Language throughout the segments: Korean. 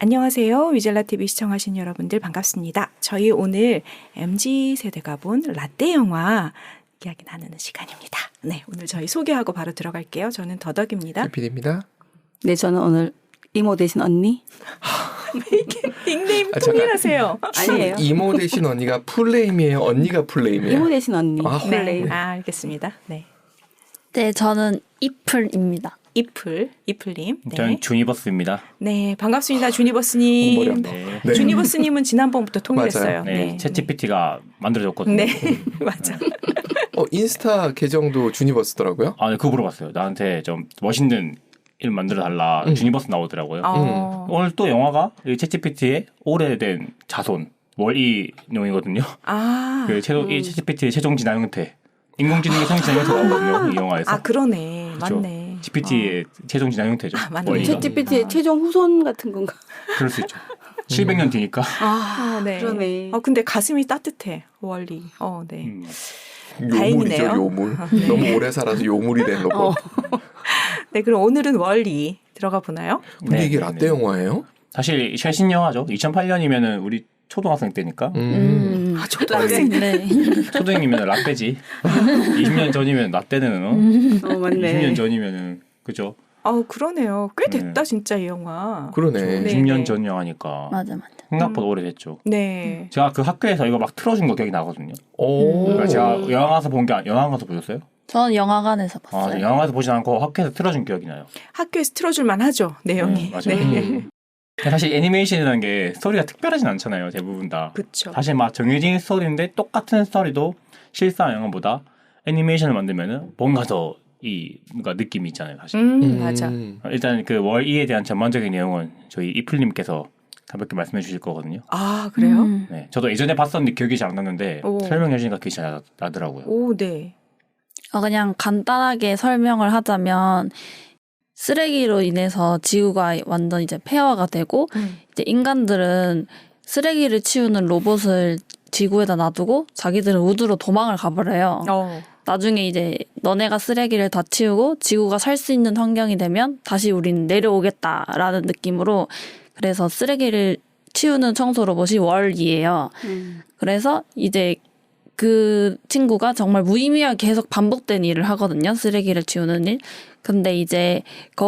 안녕하세요. 위젤라TV 시청하신 여러분들 반갑습니다. 저희 오늘 MZ세대가 본 라떼 영화 이야기 나누는 시간입니다. 네, 오늘 저희 소개하고 바로 들어갈게요. 저는 더덕입니다. PD입니다. 네, 저는 오늘 이모 대신 언니. 이게 닉네임 통일하세요. 아니에요. 이모 대신 언니가 풀네임이에요? 언니가 풀네임이에요? 이모 대신 언니. 아, 네, 알겠습니다. 네, 네, 저는 이플입니다. 이플님. 네. 저는 주니버스입니다. 네, 반갑습니다. 주니버스님. 머리한다. 네. 네. 주니버스님은 지난번부터 통일했어요. 맞아요. 네, 챗GPT가 만들어졌거든요. 네, 맞아. 인스타 계정도 주니버스더라고요. 아, 네, 그거 물어봤어요. 나한테 좀 멋있는 이름 만들어달라. 주니버스 나오더라고요. 오늘 또 영화가 이 챗GPT의 오래된 자손 월이용이거든요. 그 이 챗GPT의 최종 진화 형태. 인공지능의 최종 진화 형태 나오거든요. 이 영화에서. 아, 그러네. 그렇죠? 맞네. GPT의 최종 진화 형태죠. 맞네. 월이가. 챗GPT의 최종 후손 같은 건가? 그럴 수 있죠. 700년 뒤니까. 네. 그러네. 근데 가슴이 따뜻해. 월리. 네. 요물이죠, 다행이네요. 요물. 네. 너무 오래 살아서 요물이 된 로봇. 네, 그럼 오늘은 월리 들어가 보나요? 근데 네, 이게 네, 라떼 네. 영화예요? 사실 최신 영화죠. 2008년이면은 우리 초등학생 때니까. 초등학생. 네. 초등이면 라떼지. 20년 전이면 라떼는 맞네. 20년 전이면은 그죠. 그러네요. 꽤 됐다 진짜 이 영화. 그러네. 네. 20년 전 영화니까 맞아. 생각보다 오래됐죠. 네. 제가 그 학교에서 이거 막 틀어준 거 기억이 나거든요. 오. 그러니까 제가 영화 가서 본 게 영화 가서 보셨어요? 저는 영화관에서 봤어요. 영화에서 보진 않고 학교에서 틀어준 기억이 나요. 학교에서 틀어줄만 하죠 내용이. 맞아요. 사실 애니메이션이라는 게 스토리가 특별하진 않잖아요. 대부분 다. 그렇죠. 사실 막 정해진 스토리인데 똑같은 스토리도 실사 영화보다 애니메이션을 만들면은 뭔가 더 뭔가 느낌이 있잖아요. 사실. 맞아. 일단 그 월이에 대한 전반적인 내용은 저희 이플님께서 가볍게 말씀해 주실 거거든요. 아, 그래요? 네, 저도 예전에 봤었는데 기억이 잘 안 났는데 오. 설명해 주니까 기억이 잘 나더라고요. 오, 네. 그냥 간단하게 설명을 하자면 쓰레기로 인해서 지구가 완전 이제 폐허가 되고 이제 인간들은 쓰레기를 치우는 로봇을 지구에다 놔두고 자기들은 우주로 도망을 가버려요. 나중에 이제 너네가 쓰레기를 다 치우고 지구가 살 수 있는 환경이 되면 다시 우린 내려오겠다라는 느낌으로 그래서 쓰레기를 치우는 청소 로봇이 월이에요. 그래서 이제 그 친구가 정말 무의미하게 계속 반복된 일을 하거든요. 쓰레기를 치우는 일. 근데 이제 그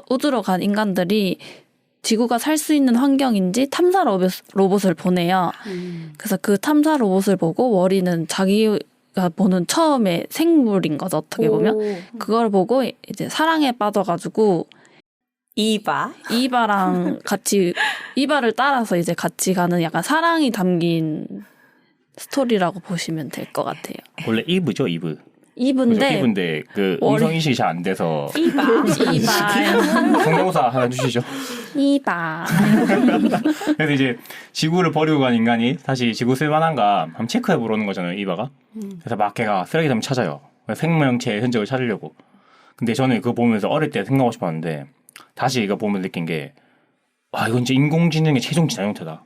우주로 간 인간들이 지구가 살 수 있는 환경인지 탐사 로봇을 보내요. 그래서 그 탐사 로봇을 보고 월이는 자기가 보는 처음에 생물인 거죠. 어떻게 보면. 그걸 보고 이제 사랑에 빠져가지고 이바를 따라서 이제 같이 가는 약간 사랑이 담긴 스토리라고 보시면 될 것 같아요. 원래 이브죠, 이브. 이브인데 이브인데 그 음성 인식이 잘 안 돼서 이바 성대모사 하나 주시죠. 이바. 그래서 이제 지구를 버리고 간 인간이 다시 지구 쓸만한가 한번 체크해 보러는 거잖아요, 이바가. 그래서 막 걔가 쓰레기담을 찾아요. 생명체의 흔적을 찾으려고. 근데 저는 그거 보면서 어릴 때 생각하고 싶었는데 다시 이거 보면 느낀 게 이건 진짜 인공지능의 최종 진화 형태다.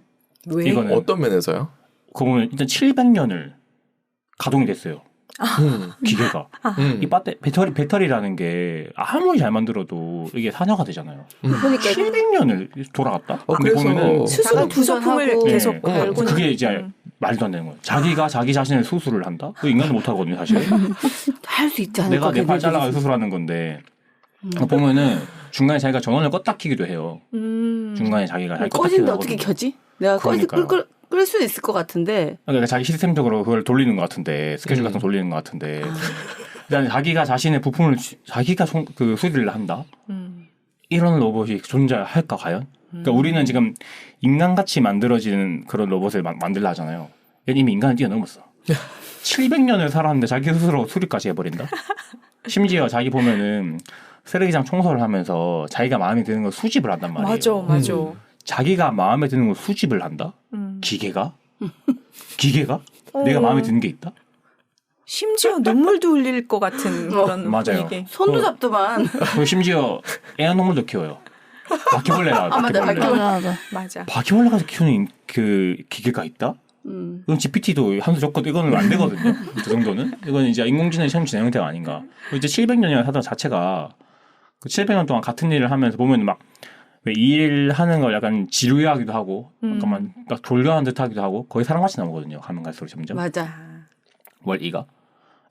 왜? 이거는 어떤 면에서요? 그거 보면 일단 700년을 가동이 됐어요. 기계가. 이 배터리라는 게 아무리 잘 만들어도 이게 산화가 되잖아요. 그러니까 700년을 돌아갔다? 근데 그래서 보면은 스스로 부속품을 네. 계속 갈고 그게 이제 말도 안 되는 거예요. 자기가 자기 자신을 수술을 한다? 그 인간은 못 하거든요, 사실. 할 수 있지 않을까? 내가 내 팔 잘라가 수술하는 건데 보면은 중간에 자기가 전원을 껐다 키기도 해요. 중간에 자기가 껐다 키기도 꺼진데 어떻게 하거든요. 켜지? 내가 그러니까요. 끌 수 있을 것 같은데. 그러니까 자기 시스템적으로 그걸 돌리는 것 같은데 스케줄 같은 거 돌리는 것 같은데 일단 자기가 자신의 부품을 자기가 그 수리를 한다. 이런 로봇이 존재할까 과연? 그러니까 우리는 지금 인간같이 만들어지는 그런 로봇을 만들려 하잖아요. 얘는 이미 인간을 뛰어넘었어. 700년을 살았는데 자기 스스로 수리까지 해버린다. 심지어 자기 보면은 쓰레기장 청소를 하면서 자기가 마음에 드는 걸 수집을 한단 말이에요. 맞아. 자기가 마음에 드는 걸 수집을 한다? 기계가? 내가 마음에 드는 게 있다? 심지어 눈물도 흘릴 것 같은 그런 맞아요. 분위기. 손도 잡더만. 그리고 심지어 애완동물도 키워요. 바퀴벌레가 맞아. 맞아. 바퀴벌레가 키우는 그 기계가 있다? 이건 GPT도 한수 줬거든. 이거는 안 되거든요. 그 정도는. 이건 이제 인공지능의 시험 진행 형태가 아닌가. 이제 700년이나 하던 자체가 그 700년 동안 같은 일을 하면서 보면 막 왜 일하는 걸 약간 지루해하기도 하고 잠깐만 막 졸려하는 듯하기도 하고 거의 사람같이 나오거든요. 가면 갈수록 점점 맞아. 월이가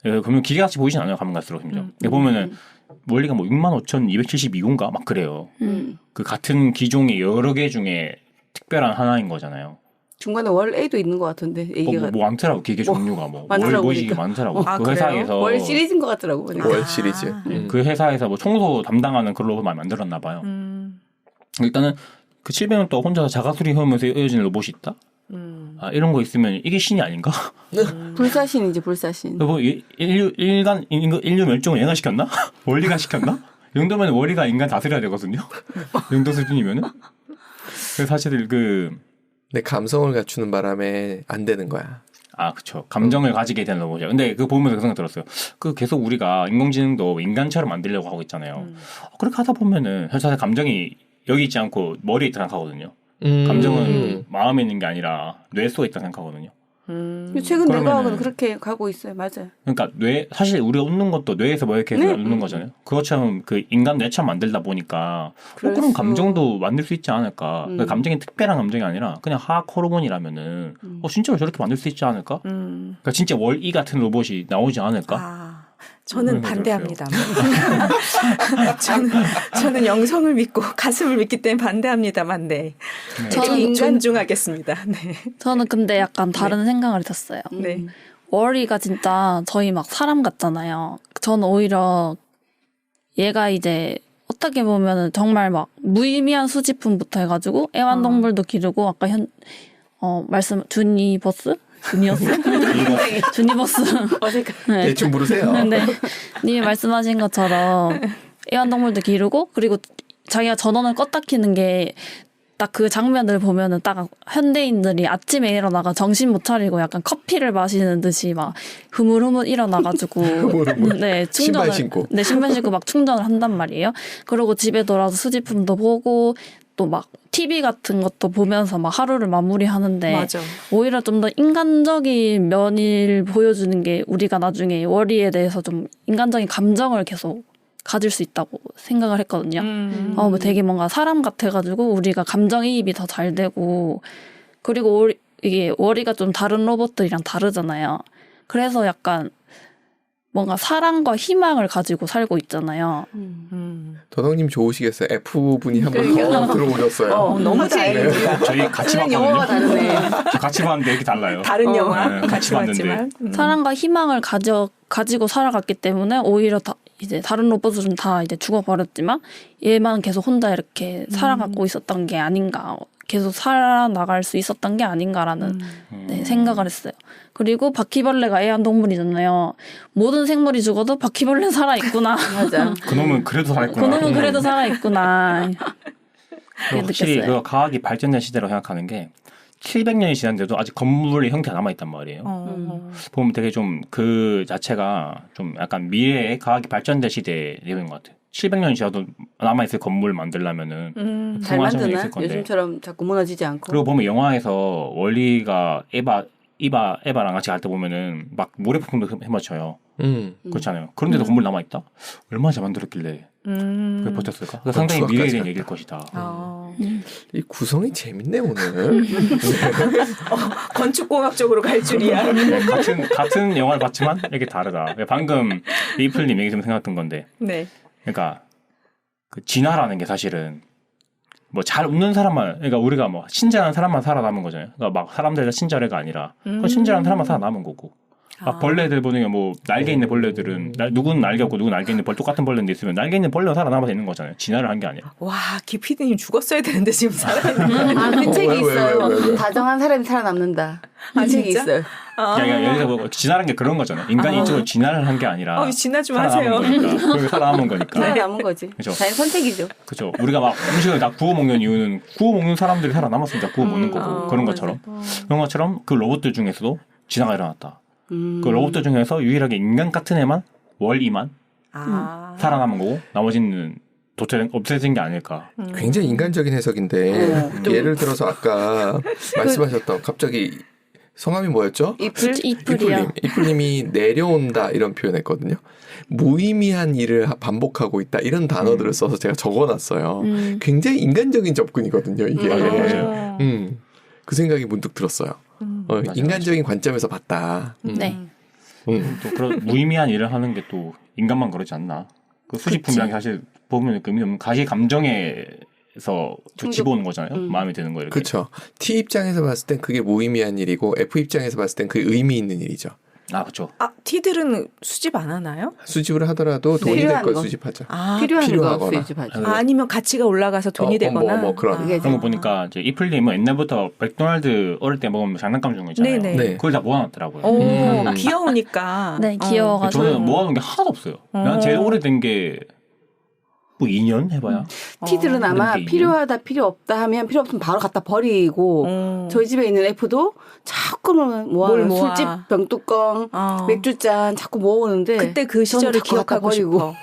그러면 기계같이 보이진 않아요. 가면 갈수록 점점. 보면은 원리가 뭐 65,272호인가 막 그래요. 그 같은 기종의 여러 개 중에 특별한 하나인 거잖아요. 중간에 월 A도 있는 것 같은데 얘기가 뭐 많더라고 기계 종류가 뭐 많더라고, 월보시기 그러니까. 많더라고. 아, 그 그래요? 회사에서 월 시리즈인 것 같더라고. 보니까. 월 시리즈. 그 회사에서 뭐 청소 담당하는 그런 로봇 많이 만들었나 봐요. 일단은 그 700년 동안 혼자서 자가수리 하면서 이어지는 로봇이 있다. 아, 이런 거 있으면 이게 신이 아닌가? 불사신이지 불사신. 뭐 인류 멸종을 얘가 시켰나? 원리가 시켰나? 이 정도면 원리가 인간 다스려야 되거든요. 이 정도 수준이면은. 그래서 사실 내 감성을 갖추는 바람에 안 되는 거야. 그쵸. 감정을 가지게 되는 로봇이야. 근데 그거 보면서 그 생각 들었어요. 계속 우리가 인공지능도 인간처럼 만들려고 하고 있잖아요. 그렇게 하다 보면은 사실 감정이 여기 있지 않고 머리에 있다 생각하거든요. 감정은 마음에 있는 게 아니라 뇌 속에 있다 생각하거든요. 최근 그러면은- 뇌과학은 그렇게 가고 있어요. 맞아요. 그러니까 사실 우리가 웃는 것도 뇌에서 뭐 이렇게 해서 웃는 거잖아요. 그것처럼 그 인간 뇌처럼 만들다 보니까 그럴 그런 수- 감정도 만들 수 있지 않을까. 그 감정이 특별한 감정이 아니라 그냥 화학 호르몬이라면은 진짜로 저렇게 만들 수 있지 않을까. 그러니까 진짜 월이 같은 로봇이 나오지 않을까. 저는 반대합니다. 저는 영성을 믿고 가슴을 믿기 때문에 반대합니다만, 네. 저는 인간- 존중하겠습니다. 네. 저는 근데 약간 다른 생각을 했었어요. 네. 월이가 진짜 저희 막 사람 같잖아요. 저는 오히려 얘가 이제 어떻게 보면은 정말 막 무의미한 수집품부터 해가지고 애완동물도 기르고 아까 주니버스? 어색한. 네. 대충 부르세요. 근데 님이 말씀하신 것처럼 애완동물도 기르고 그리고 자기가 전원을 껐다 키는 게 딱 그 장면을 보면은 딱 현대인들이 아침에 일어나가 정신 못 차리고 약간 커피를 마시는 듯이 막 흐물흐물 일어나가지고 네 충전을 신발 신고. 네 신발 신고 막 충전을 한단 말이에요. 그리고 집에 돌아서 수집품도 보고 또 막 TV 같은 것도 보면서 막 하루를 마무리하는데 맞아. 오히려 좀 더 인간적인 면을 보여주는 게 우리가 나중에 월이에 대해서 좀 인간적인 감정을 계속 가질 수 있다고 생각을 했거든요. 뭐 되게 뭔가 사람 같아가지고 우리가 감정이입이 더 잘 되고 그리고 이게 월이가 좀 다른 로봇들이랑 다르잖아요. 그래서 약간 뭔가 사랑과 희망을 가지고 살고 있잖아요. 더덕님 좋으시겠어요. F분이 한 번 더 들어오셨어요. 너무 확실히 다행입니다. 저희 같이 그냥 영화가 봤거든요. 다르네. 저 같이 봤는데 이렇게 달라요. 다른 영화 네, 같이 같이 봤는데. 봤지만. 사랑과 희망을 가지고 살아갔기 때문에 오히려 이제 다른 로봇들은 다 이제 죽어버렸지만 얘만 계속 혼자 이렇게 살아가고 있었던 게 아닌가. 계속 살아나갈 수 있었던 게 아닌가라는 네, 생각을 했어요. 그리고 바퀴벌레가 애완동물이잖아요. 모든 생물이 죽어도 바퀴벌레는 살아있구나. 맞아. 그놈은 그래도 살아있구나. 그놈은 그래도 살아있구나. 그리고 확실히 느꼈어요. 그 과학이 발전된 시대라고 생각하는 게 700년이 지났는데도 아직 건물의 형태가 남아있단 말이에요. 보면 되게 좀 그 자체가 좀 약간 미래의 과학이 발전된 시대의 내용인 것 같아요. 700년이 지나도 남아있을 건물을 만들려면은 잘 풍화성이 만드나? 있을 건데. 요즘처럼 자꾸 무너지지 않고. 그리고 보면 영화에서 원리가 에바랑 같이 갈 때 보면은 막 모래폭풍도 헤엄쳐요. 그렇잖아요. 그런데도 건물 남아있다? 얼마나 잘 만들었길래 그게 버텼을까? 그 상당히 추억까지 미래에 대한 갔다. 얘기일 것이다. 이 구성이 재밌네 오늘. 건축공학 쪽으로 갈 줄이야. 네, 같은 영화를 봤지만 이게 다르다. 방금 이플님 얘기 좀 생각했던 건데, 네. 그러니까 그 진화라는 게 사실은 뭐 잘 웃는 사람만, 그러니까 우리가 뭐 친절한 사람만 살아남은 거잖아요. 그러니까 막 사람들 다 친절해가 아니라 그 친절한 사람만 살아남은 거고. 막 벌레들 보니까 뭐 날개 있는 벌레들은 누구는 날개 없고 누구는 날개 있는 벌 똑같은 벌레인데 있으면 날개 있는 벌레가 살아남아서 있는 거잖아요. 진화를 한 게 아니라. 와, 기피디님 죽었어야 되는데 지금 살아있는 거. 아, 그 책이 왜, 있어요. 왜? 다정한 사람이 살아남는다. 그 아, 책이 진짜? 있어요. 그러니까 예를 들어 뭐 진화라는 게 그런 거잖아요. 인간이 이쪽으로 진화를 한 게 아니라 진화 좀 살아남은 하세요. 거니까. 그리고 살아남은 거니까. 살아남은 거지. 그죠. 자연 선택이죠. 그렇죠. 우리가 막 음식을 다 구워 먹는 이유는 구워 먹는 사람들이 살아남았으니까 구워 먹는 거고 그런 것처럼 그런 것처럼 그 로봇들 중에서도 진화가 일어났다. 그 로봇들 중에서 유일하게 인간 같은 애만 월이만 살아남은 거고 나머지는 없애진 게 아닐까. 굉장히 인간적인 해석인데 예를 들어서 아까 말씀하셨던 갑자기 성함이 뭐였죠? 이플? 이플이요. 이플님이 내려온다 이런 표현했거든요. 무의미한 일을 반복하고 있다 이런 단어들을 써서 제가 적어놨어요. 굉장히 인간적인 접근이거든요. 이게. 맞아요. 그 생각이 문득 들었어요. 인간적인 관점에서 봤다. 네. 또 그런 무의미한 일을 하는 게 또 인간만 그러지 않나. 그 수집품이란 게 사실 보면 의미 없는 가시 감정에서 집어오는 거잖아요. 마음에 드는 거 이렇게. 그렇죠. T 입장에서 봤을 땐 그게 무의미한 일이고 F 입장에서 봤을 땐 그게 의미 있는 일이죠. 아 그렇죠. 아, 티들은 수집 안 하나요? 수집을 하더라도 돈이 될 필요한 걸 거. 수집하죠. 아, 필요한 거 필요하거나. 수집하죠. 아니면 가치가 올라가서 돈이 되거나. 뭐 그런. 그게 그런 거 보니까 이제 이플님은 옛날부터 맥도날드 어릴 때 먹으면 장난감 주는 거 있잖아요. 네네. 네. 그걸 다 모아놨더라고요. 오, 귀여우니까. 네, 귀여워가지고. 저는 모아놓은 게 하나도 없어요. 난 제일 오래된 게 뭐 2년 해봐야. 티들은 아마 그런 게 필요하다 필요 없다 하면 필요 없으면 바로 갖다 버리고 저희 집에 있는 F도 자꾸 뭘 모아요. 모아. 술집 병뚜껑 맥주잔 자꾸 모아오는데 그때 그 시절을 자꾸 갖다 기억하고 싶어.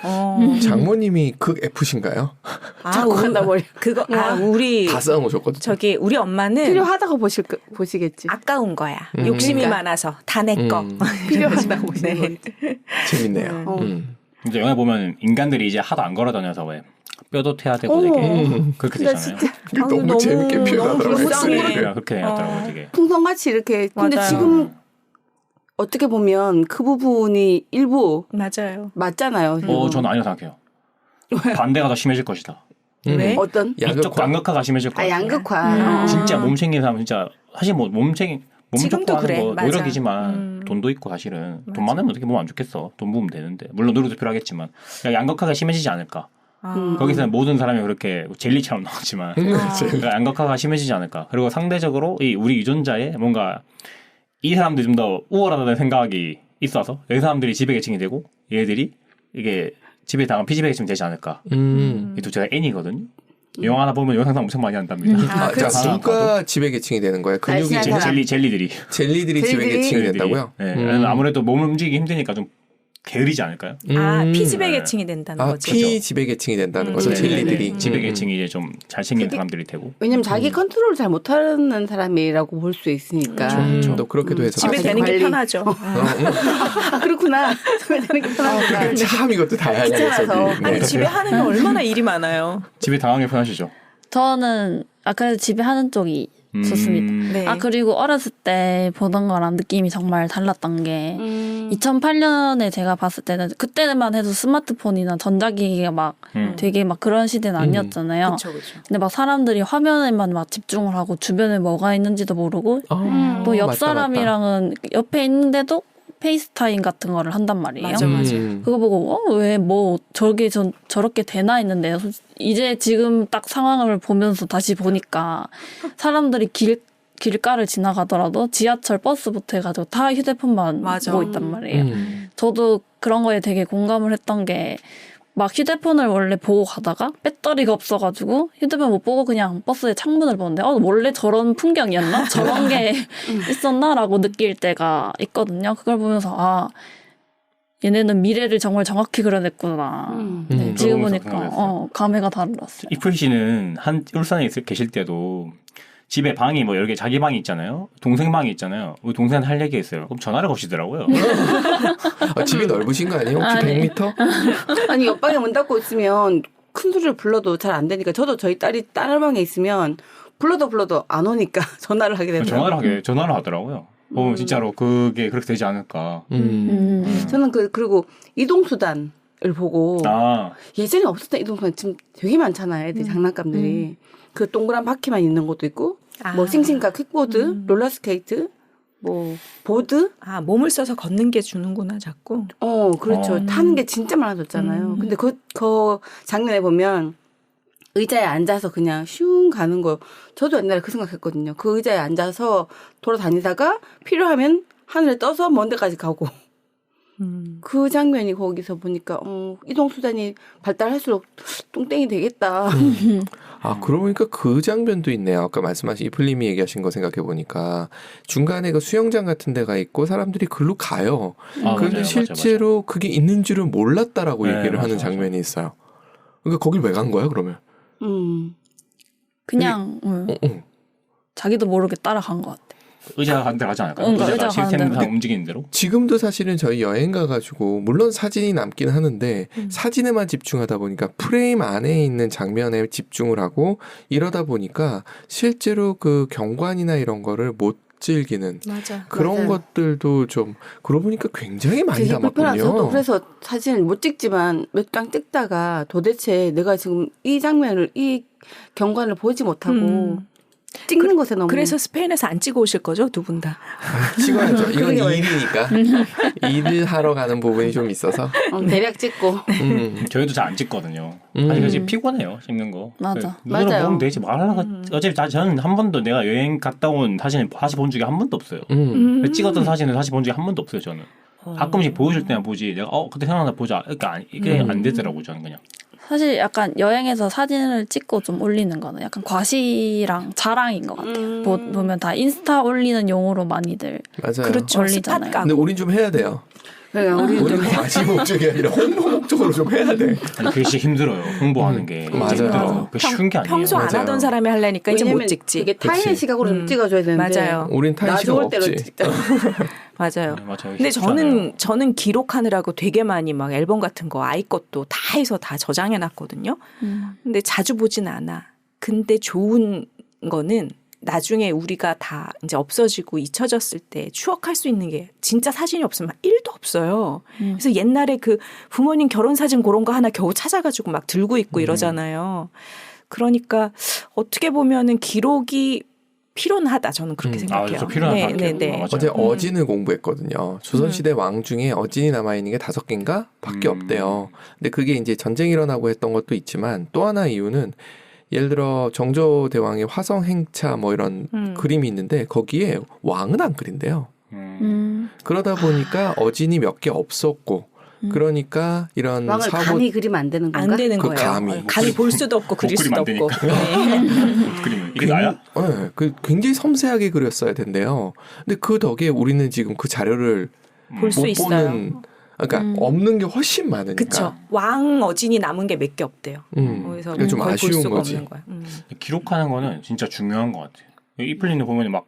장모님이 극 F신가요? 자꾸 갖다 버려. 그거 우리 다 쌓아놓으셨거든요. 저기 우리 엄마는 필요하다고 보시겠지. 아까운 거야. 욕심이 그러니까. 많아서 다 내 거. 필요하다고 보시는 네. 거지. 재밌네요. 이제 영화 보면 인간들이 이제 하도 안 걸어다녀서 왜 뼈도 태야 되고 어머. 되게 그렇게 나 되잖아요. 진짜 너무 재밌게 표현하더라고요. 불쌍해. 그래야 그렇게 해놨더라고요, 되게. 풍선같이 이렇게. 근데 맞아요. 지금 어떻게 보면 그 부분이 일부 맞아요. 맞잖아요. 저는 아니라고 생각해요. 반대가 더 심해질 것이다. 왜? 어떤? 이쪽 양극화. 양극화가 심해질 것 아 같아요. 양극화. 진짜 몸챙긴 사람 진짜 사실 뭐 몸 지금도 좋고 하는 그래. 거 맞아. 노력이지만 돈도 있고 사실은 돈 많으면 어떻게 몸 안 좋겠어. 돈 부으면 되는데 물론 노력도 필요하겠지만 그러니까 양극화가 심해지지 않을까. 거기서는 모든 사람이 그렇게 젤리처럼 나오지만 그러니까 양극화가 심해지지 않을까. 그리고 상대적으로 이 우리 유전자에 뭔가 이 사람들이 좀 더 우월하다는 생각이 있어서 이 사람들이 지배계층이 되고 얘들이 이게 지배 당한 피지배계층이 되지 않을까. 이 두 제가 N이거든요. 영화 하나 보면 영상상 엄청 많이 한답니다. 아, 자, 그렇지. 누가 지배계층이 되는 거예요? 근육이 날씬한 사람. 젤리들이 젤리들이 지배계층이 된다고요? 네. 왜냐면 아무래도 몸을 움직이기 힘드니까 좀 게으르지 않을까요? 아, 피지배계층이 된다는 아, 거죠. 피지배계층이 된다는 거죠. 네, 젤리들이. 네. 지배계층이 이제 좀 잘생긴 사람들이 되고. 왜냐면 자기 컨트롤을 잘 못하는 사람이라고 볼 수 있으니까. 또 그렇게도 해서 집에 아, 되는 게 관리. 편하죠. 아 그렇구나. 집에 되는 게 편하구나. 참 이것도 다양한 귀찮아서. 해석이. 아니 집에 하는 게 얼마나 일이 많아요. 집에 당하기 편하시죠? 저는 그래도 집에 하는 쪽이 좋습니다. 네. 그리고 어렸을 때 보던 거랑 느낌이 정말 달랐던 게 2008년에 제가 봤을 때는 그때만 해도 스마트폰이나 전자기기가 막 되게 막 그런 시대는 아니었잖아요. 그렇죠, 그렇죠. 근데 막 사람들이 화면에만 막 집중을 하고 주변에 뭐가 있는지도 모르고 또 옆 사람이랑은 옆에 있는데도 페이스타임 같은 거를 한단 말이에요. 맞아, 맞아. 그거 보고 왜 뭐 저렇게 되나 했는데 이제 지금 딱 상황을 보면서 다시 보니까 사람들이 길가를 지나가더라도 지하철 버스부터 해가지고 다 휴대폰만 맞아. 보고 있단 말이에요. 저도 그런 거에 되게 공감을 했던 게 막 휴대폰을 원래 보고 가다가 배터리가 없어가지고 휴대폰 못 보고 그냥 버스의 창문을 보는데 원래 저런 풍경이었나? 저런 게 있었나라고 느낄 때가 있거든요. 그걸 보면서 얘네는 미래를 정말 정확히 그려냈구나. 네, 지금 그러면서 보니까 생각했어요. 감회가 다르었어요. 이플 씨는 울산에 계실 때도 집에 방이 뭐 여러 개 자기 방이 있잖아요. 동생 방이 있잖아요. 우리 동생한테 할 얘기가 있어요. 그럼 전화를 거시더라고요. 집이 넓으신 거 아니에요? 혹시 100m? 아니 옆방에 문 닫고 있으면 큰 소리를 불러도 잘 안 되니까 저도 저희 딸이 딸 방에 있으면 불러도 안 오니까 전화를 하게 되더라고요. 전화를 하더라고요. 진짜로 그게 그렇게 되지 않을까. 저는 그리고 이동수단을 보고 예전에 없었던 이동수단 지금 되게 많잖아요. 애들이 장난감들이. 그 동그란 바퀴만 있는 것도 있고 뭐 싱싱카 킥보드, 롤러스케이트, 뭐 보드. 몸을 써서 걷는 게 주는구나 자꾸. 그렇죠. 타는 게 진짜 많아졌잖아요. 근데 그 장면에 보면 의자에 앉아서 그냥 슝 가는 거. 저도 옛날에 그 생각했거든요. 그 의자에 앉아서 돌아다니다가 필요하면 하늘에 떠서 먼 데까지 가고. 그 장면이 거기서 보니까 이동수단이 발달할수록 똥땡이 되겠다. 그러고 보니까 그 장면도 있네요. 아까 말씀하신 이플님이 얘기하신 거 생각해 보니까 중간에 그 수영장 같은 데가 있고 사람들이 글로 가요. 그런데 맞아요, 실제로 맞아. 그게 있는 줄은 몰랐다라고 네, 얘기를 하는 맞아. 장면이 있어요. 그러니까 거길 왜 간 거야 그러면? 그냥 자기도 모르게 따라간 것 같아. 의자가 가는 데로 가지 않을까요? 응, 의자가 의자가 가는 시스템상 대로. 움직이는 대로. 지금도 사실은 저희 여행 가가지고 물론 사진이 남긴 하는데 사진에만 집중하다 보니까 프레임 안에 있는 장면에 집중을 하고 이러다 보니까 실제로 그 경관이나 이런 거를 못 즐기는 맞아. 그런 맞아요. 것들도 좀 그러고 보니까 굉장히 많이 되게 불편해서 저도 담았군요. 그래서 사진을 못 찍지만 몇 장 찍다가 도대체 내가 지금 이 장면을 이 경관을 보지 못하고 찍는 것에 너무 그래서 스페인에서 안 찍어 오실 거죠, 두 분 다. 찍어야죠. 이건 그게 왜- 일이니까 일을 하러 가는 부분이 좀 있어서. 대략 찍고 저희도 잘 안 찍거든요. 음. 사실 그게 피곤해요, 찍는 거. 맞아. 눈으로 맞아요. 보면 되지 말라가. 어차피 저는 한 번도 내가 여행 갔다 온 사진을 다시 본 적이 한 번도 없어요. 찍었던 사진을 다시 본 적이 한 번도 없어요, 저는. 가끔씩 보여줄 때만 보지. 내가 그때 생각나 보자. 그러니까 이게 안 되더라고 저는 그냥. 사실 약간 여행에서 사진을 찍고 좀 올리는 거는 약간 과시랑 자랑인 것 같아요. 보면 다 인스타 올리는 용어로 많이들. 맞아요. 그렇죠. 올리잖아요. 스팟 가고. 근데 우린 좀 해야 돼요. 그러니까 우리 우리는 과시 목적이 아니라 홍보 목적으로 좀 해야 돼. 아니, 그게 진짜 힘들어요. 홍보하는 게. 맞아요. 힘들어. 그게 쉬운 게 아니에요. 평소 안 맞아요. 하던 사람이 하려니까 이제 못 왜냐면 찍지. 그게 타인의 그치. 시각으로 좀 찍어줘야 되는데 맞아요. 우린 타임 나 시간 좋을 때로 없지. 찍자. 맞아요. 네, 맞아요. 근데 쉽지 않아요. 저는 기록하느라고 되게 많이 막 앨범 같은 거 아이 것도 다 해서 다 저장해 놨거든요. 근데 자주 보진 않아. 근데 좋은 거는 나중에 우리가 다 이제 없어지고 잊혀졌을 때 추억할 수 있는 게 진짜 사진이 없으면 1도 없어요. 그래서 옛날에 그 부모님 결혼 사진 그런 거 하나 겨우 찾아가지고 막 들고 있고 이러잖아요. 그러니까 어떻게 보면은 기록이 필요하다. 저는 그렇게 생각해요. 저 필요한 것 같아요. 네, 네. 맞아요. 어제 어진을 공부했거든요. 조선시대 왕 중에 어진이 남아있는 게 5개인가 밖에 없대요. 근데 그게 이제 전쟁이 일어나고 했던 것도 있지만 또 하나 이유는 예를 들어 정조대왕의 화성행차 뭐 이런 그림이 있는데 거기에 왕은 안 그린대요. 그러다 보니까 어진이 몇 개 없었고 그러니까 이런 왕을 사고 감히 그리면 안 되는 건가? 안 되는 그 거예요. 감이. 볼 수도 없고 그릴 못 수도 그리면 없고. 안 네. 그리면 이게 나야? 네, 굉장히 섬세하게 그렸어야 된대요. 근데 그 덕에 우리는 지금 그 자료를 볼 수 못 있어요. 보는 그러니까 없는 게 훨씬 많으니까. 그쵸. 왕 어진이 남은 게 몇 개 없대요. 그래서 그게 좀 거의 볼 아쉬운 수가 거지. 없는 거야. 기록하는 거는 진짜 중요한 것 같아요. 이플리는 보면 막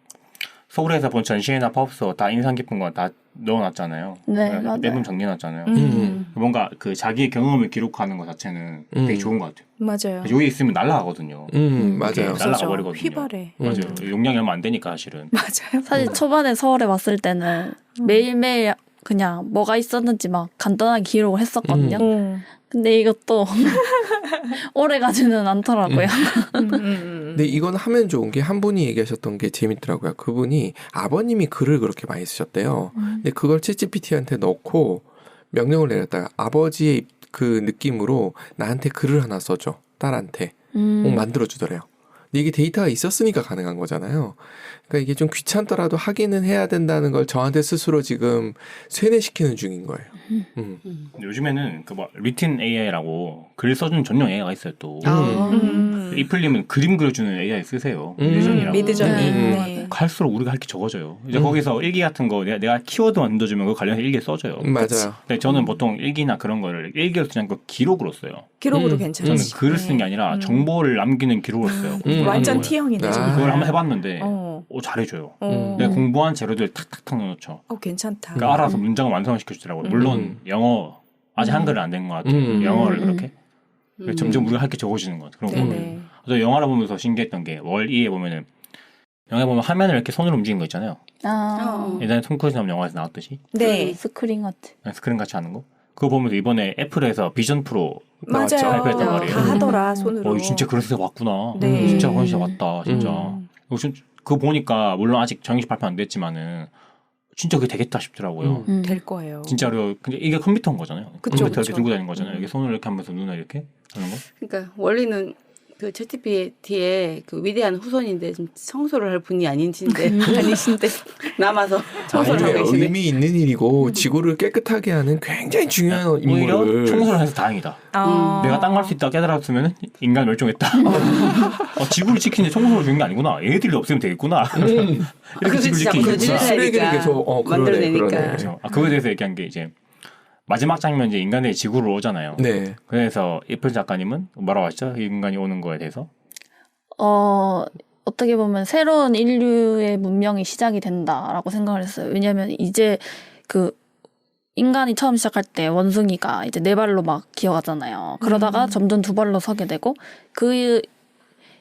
서울에서 본 전시회나 파업소 다 인상 깊은 거 다 넣어놨잖아요. 네, 맞아요. 매번 정리해놨잖아요. 음. 뭔가 그 자기의 경험을 기록하는 것 자체는 되게 좋은 것 같아요. 맞아요. 여기 있으면 날아가거든요. 맞아요. 날아가 버리거든요. 휘발해. 맞아요. 용량이 얼마 안 되니까 사실은. 맞아요. 사실 초반에 서울에 왔을 때는 매일매일 그냥 뭐가 있었는지 막 간단하게 기록을 했었거든요. 근데 이것도 오래 가지는 않더라고요. 근데 이건 하면 좋은 게 한 분이 얘기하셨던 게 재밌더라고요. 그분이 아버님이 글을 그렇게 많이 쓰셨대요. 근데 그걸 챗GPT한테 넣고 명령을 내렸다가 아버지의 그 느낌으로 나한테 글을 하나 써줘. 딸한테. 꼭 만들어주더래요. 근데 이게 데이터가 있었으니까 가능한 거잖아요. 그러니까 이게 좀 귀찮더라도 하기는 해야 된다는 걸 저한테 스스로 지금 세뇌시키는 중인 거예요. 근데 요즘에는 그 뭐 리튼 AI라고 글 써주는 전용 AI가 있어요 또. 이플님은 그림 그려주는 AI 쓰세요. 미드전이라고. 미드전이. 네. 갈수록 우리가 할 게 적어져요. 이제 거기서 일기 같은 거 내가 키워드 만들어주면 그 관련해서 일기에 써줘요. 맞아요. 근데 저는 보통 일기나 그런 거를 일기로 쓰지 않고 기록으로 써요. 기록으로 저는 괜찮지. 글을 쓰는 게 아니라 정보를 남기는 기록을 써요. 완전 거예요. T형이네. 아. 지금. 그걸 한번 해봤는데 어. 잘해줘요. 어. 내가 공부한 재료들 탁탁탁 넣어놓죠. 괜찮다. 그러니까 알아서 문장을 완성시켜주더라고요. 물론 영어 아직 한글은 안 된 것 같아요. 영어를 그렇게. 점점 우리가 할 게 적어지는 것 같아요. 그런 거를. 네네. 저 영화를 보면서 신기했던 게 월 2에 보면은 영화에 보면 화면을 이렇게 손으로 움직이는 거 있잖아요. 예전에 톰 크루즈 나온 영화에서 나왔듯이 네. 스크린 같은. 스크린 같이 하는 거. 그거 보면서 이번에 애플에서 비전 프로 맞아요. 발표했단 말이에요. 다 하더라 손으로. 진짜 그런 세상 왔구나. 네. 진짜 그런 세상 왔다. 진짜. 그거 보니까 물론 아직 정식 발표 안 됐지만은 진짜 그게 되겠다 싶더라고요. 될 거예요. 진짜로 근데 이게 컴퓨터인 거잖아요. 그쵸, 컴퓨터 이렇게 그쵸. 들고 다니는 거잖아요. 이게 손을 이렇게 하면서 눈을 이렇게 하는 거. 그러니까 원래는 그 챗GPT의 그 위대한 후손인데 좀 청소를 할 분이 아니신데 남아서 청소를 하고 아니에요. 계시네. 의미 있는 일이고 지구를 깨끗하게 하는 굉장히 중요한 오히려 임무를 청소를 해서 다행이다. 내가 땅 갈 수 있다 깨달았으면 인간 멸종했다. 지구를 지키는데 청소를 주는 게 아니구나. 얘들이 없으면 되겠구나. 이렇게 그렇지, 지구를 자꾸 지키는 저질 거구나. 쓰레기를 살니까 계속 그러네, 만들어내니까. 그러네. 그렇죠. 그거에 대해서 얘기한 게 이제 마지막 장면 이제 인간들이 지구를 오잖아요. 네. 그래서 이플 작가님은 뭐라고 하시죠? 인간이 오는 거에 대해서 어떻게 보면 새로운 인류의 문명이 시작이 된다라고 생각을 했어요. 왜냐하면 이제 그 인간이 처음 시작할 때 원숭이가 이제 4발로 막 기어가잖아요. 그러다가 점점 2발로 서게 되고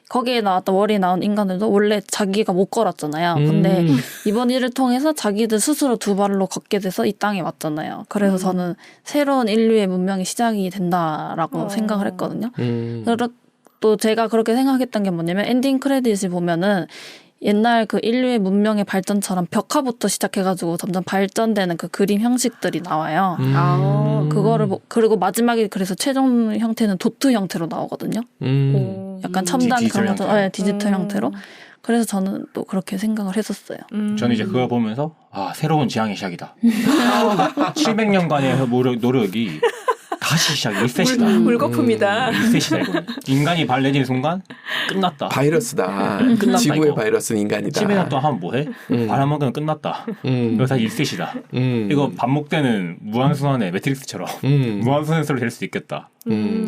거기에 나왔던 월에 나온 인간들도 원래 자기가 못 걸었잖아요. 근데 이번 일을 통해서 자기들 스스로 2발로 걷게 돼서 이 땅에 왔잖아요. 그래서 저는 새로운 인류의 문명이 시작이 된다라고 생각을 했거든요. 또 제가 그렇게 생각했던 게 뭐냐면 엔딩 크레딧을 보면은 옛날 그 인류의 문명의 발전처럼 벽화부터 시작해가지고 점점 발전되는 그 그림 형식들이 나와요. 그거를 그리고 마지막에 그래서 최종 형태는 도트 형태로 나오거든요. 약간 첨단 디지털 그런 형태. 디지털 형태로. 그래서 저는 또 그렇게 생각을 했었어요. 저는 이제 그걸 보면서 새로운 지향의 시작이다. 700년간의 노력이 다시 시작, 리셋이다. 물거품이다. 리셋이다 이거. 인간이 발 내딛는 순간 끝났다. 바이러스다. 끝났다, 지구의 이거. 바이러스는 인간이다. 700년 동안 하면 뭐해? 발 한 번 끄면 끝났다. 이거 다시 리셋이다. 이거 반복되는 무한순환의 매트릭스처럼 무한순환으로 될 수 있겠다.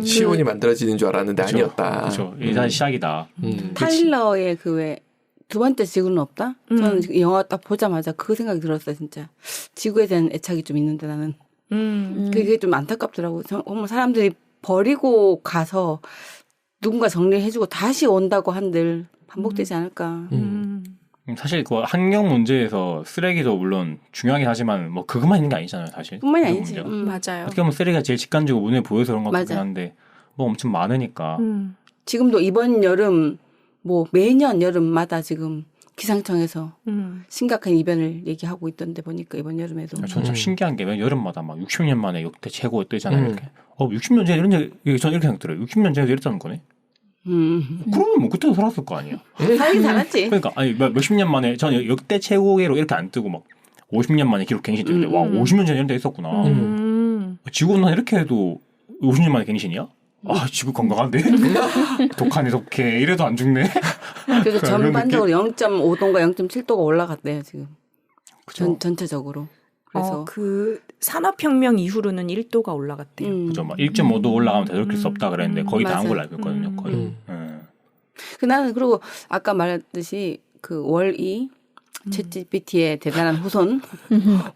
시온이 만들어지는 줄 알았는데 그쵸? 아니었다. 그렇죠. 이게 다시 시작이다. 타일러의 그 왜 두 번째 지구는 없다? 저는 이 영화 딱 보자마자 그 생각이 들었어요, 진짜. 지구에 대한 애착이 좀 있는데 나는. 그게 좀 안타깝더라고. 정말 사람들이 버리고 가서 누군가 정리해주고 다시 온다고 한들 반복되지 않을까. 사실 그 환경 문제에서 쓰레기도 물론 중요하긴 하지만 뭐 그것만 있는 게 아니잖아요, 사실. 뿐만이 환경 아니지. 문제가. 맞아요. 어떻게 보면 쓰레기가 제일 직관적으로 눈에 보여서 그런 것 같긴 맞아. 한데 뭐 엄청 많으니까. 지금도 이번 여름 뭐 매년 여름마다 지금 기상청에서 심각한 이변을 얘기하고 있던데 보니까 이번 여름에도. 저는 참 신기한 게 왜 여름마다 막 60년 만에 역대 최고 뜨잖아요. 이렇게. 60년 전에 이런 적, 저는 이렇게 생각들어요. 60년 전에 이랬다는 거네. 그러면 뭐 그때도 살았을 거 아니에요. 살긴 살았지. 그러니까 아니 몇십 년 만에 저는 역대 최고계로 이렇게 안 뜨고 막 50년 만에 기록 갱신 뜨는데 와 50년 전에 이런 데 있었구나. 지구는 이렇게 해도 50년 만에 갱신이야? 지구 건강한데? 독하네 독해. 이래도 안 죽네. 그래서 전반적으로 0.5도인가 0.7도가 올라갔대요 지금. 전체적으로. 그래서 그 산업혁명 이후로는 1도가 올라갔대요. 그죠. 막 1.5도 올라가면 되돌릴 수 없다 그랬는데 거의 다 한 걸로 알고 있거든요. 거의. 나는 그리고 아까 말했듯이 그 월이 챗GPT의 대단한 후손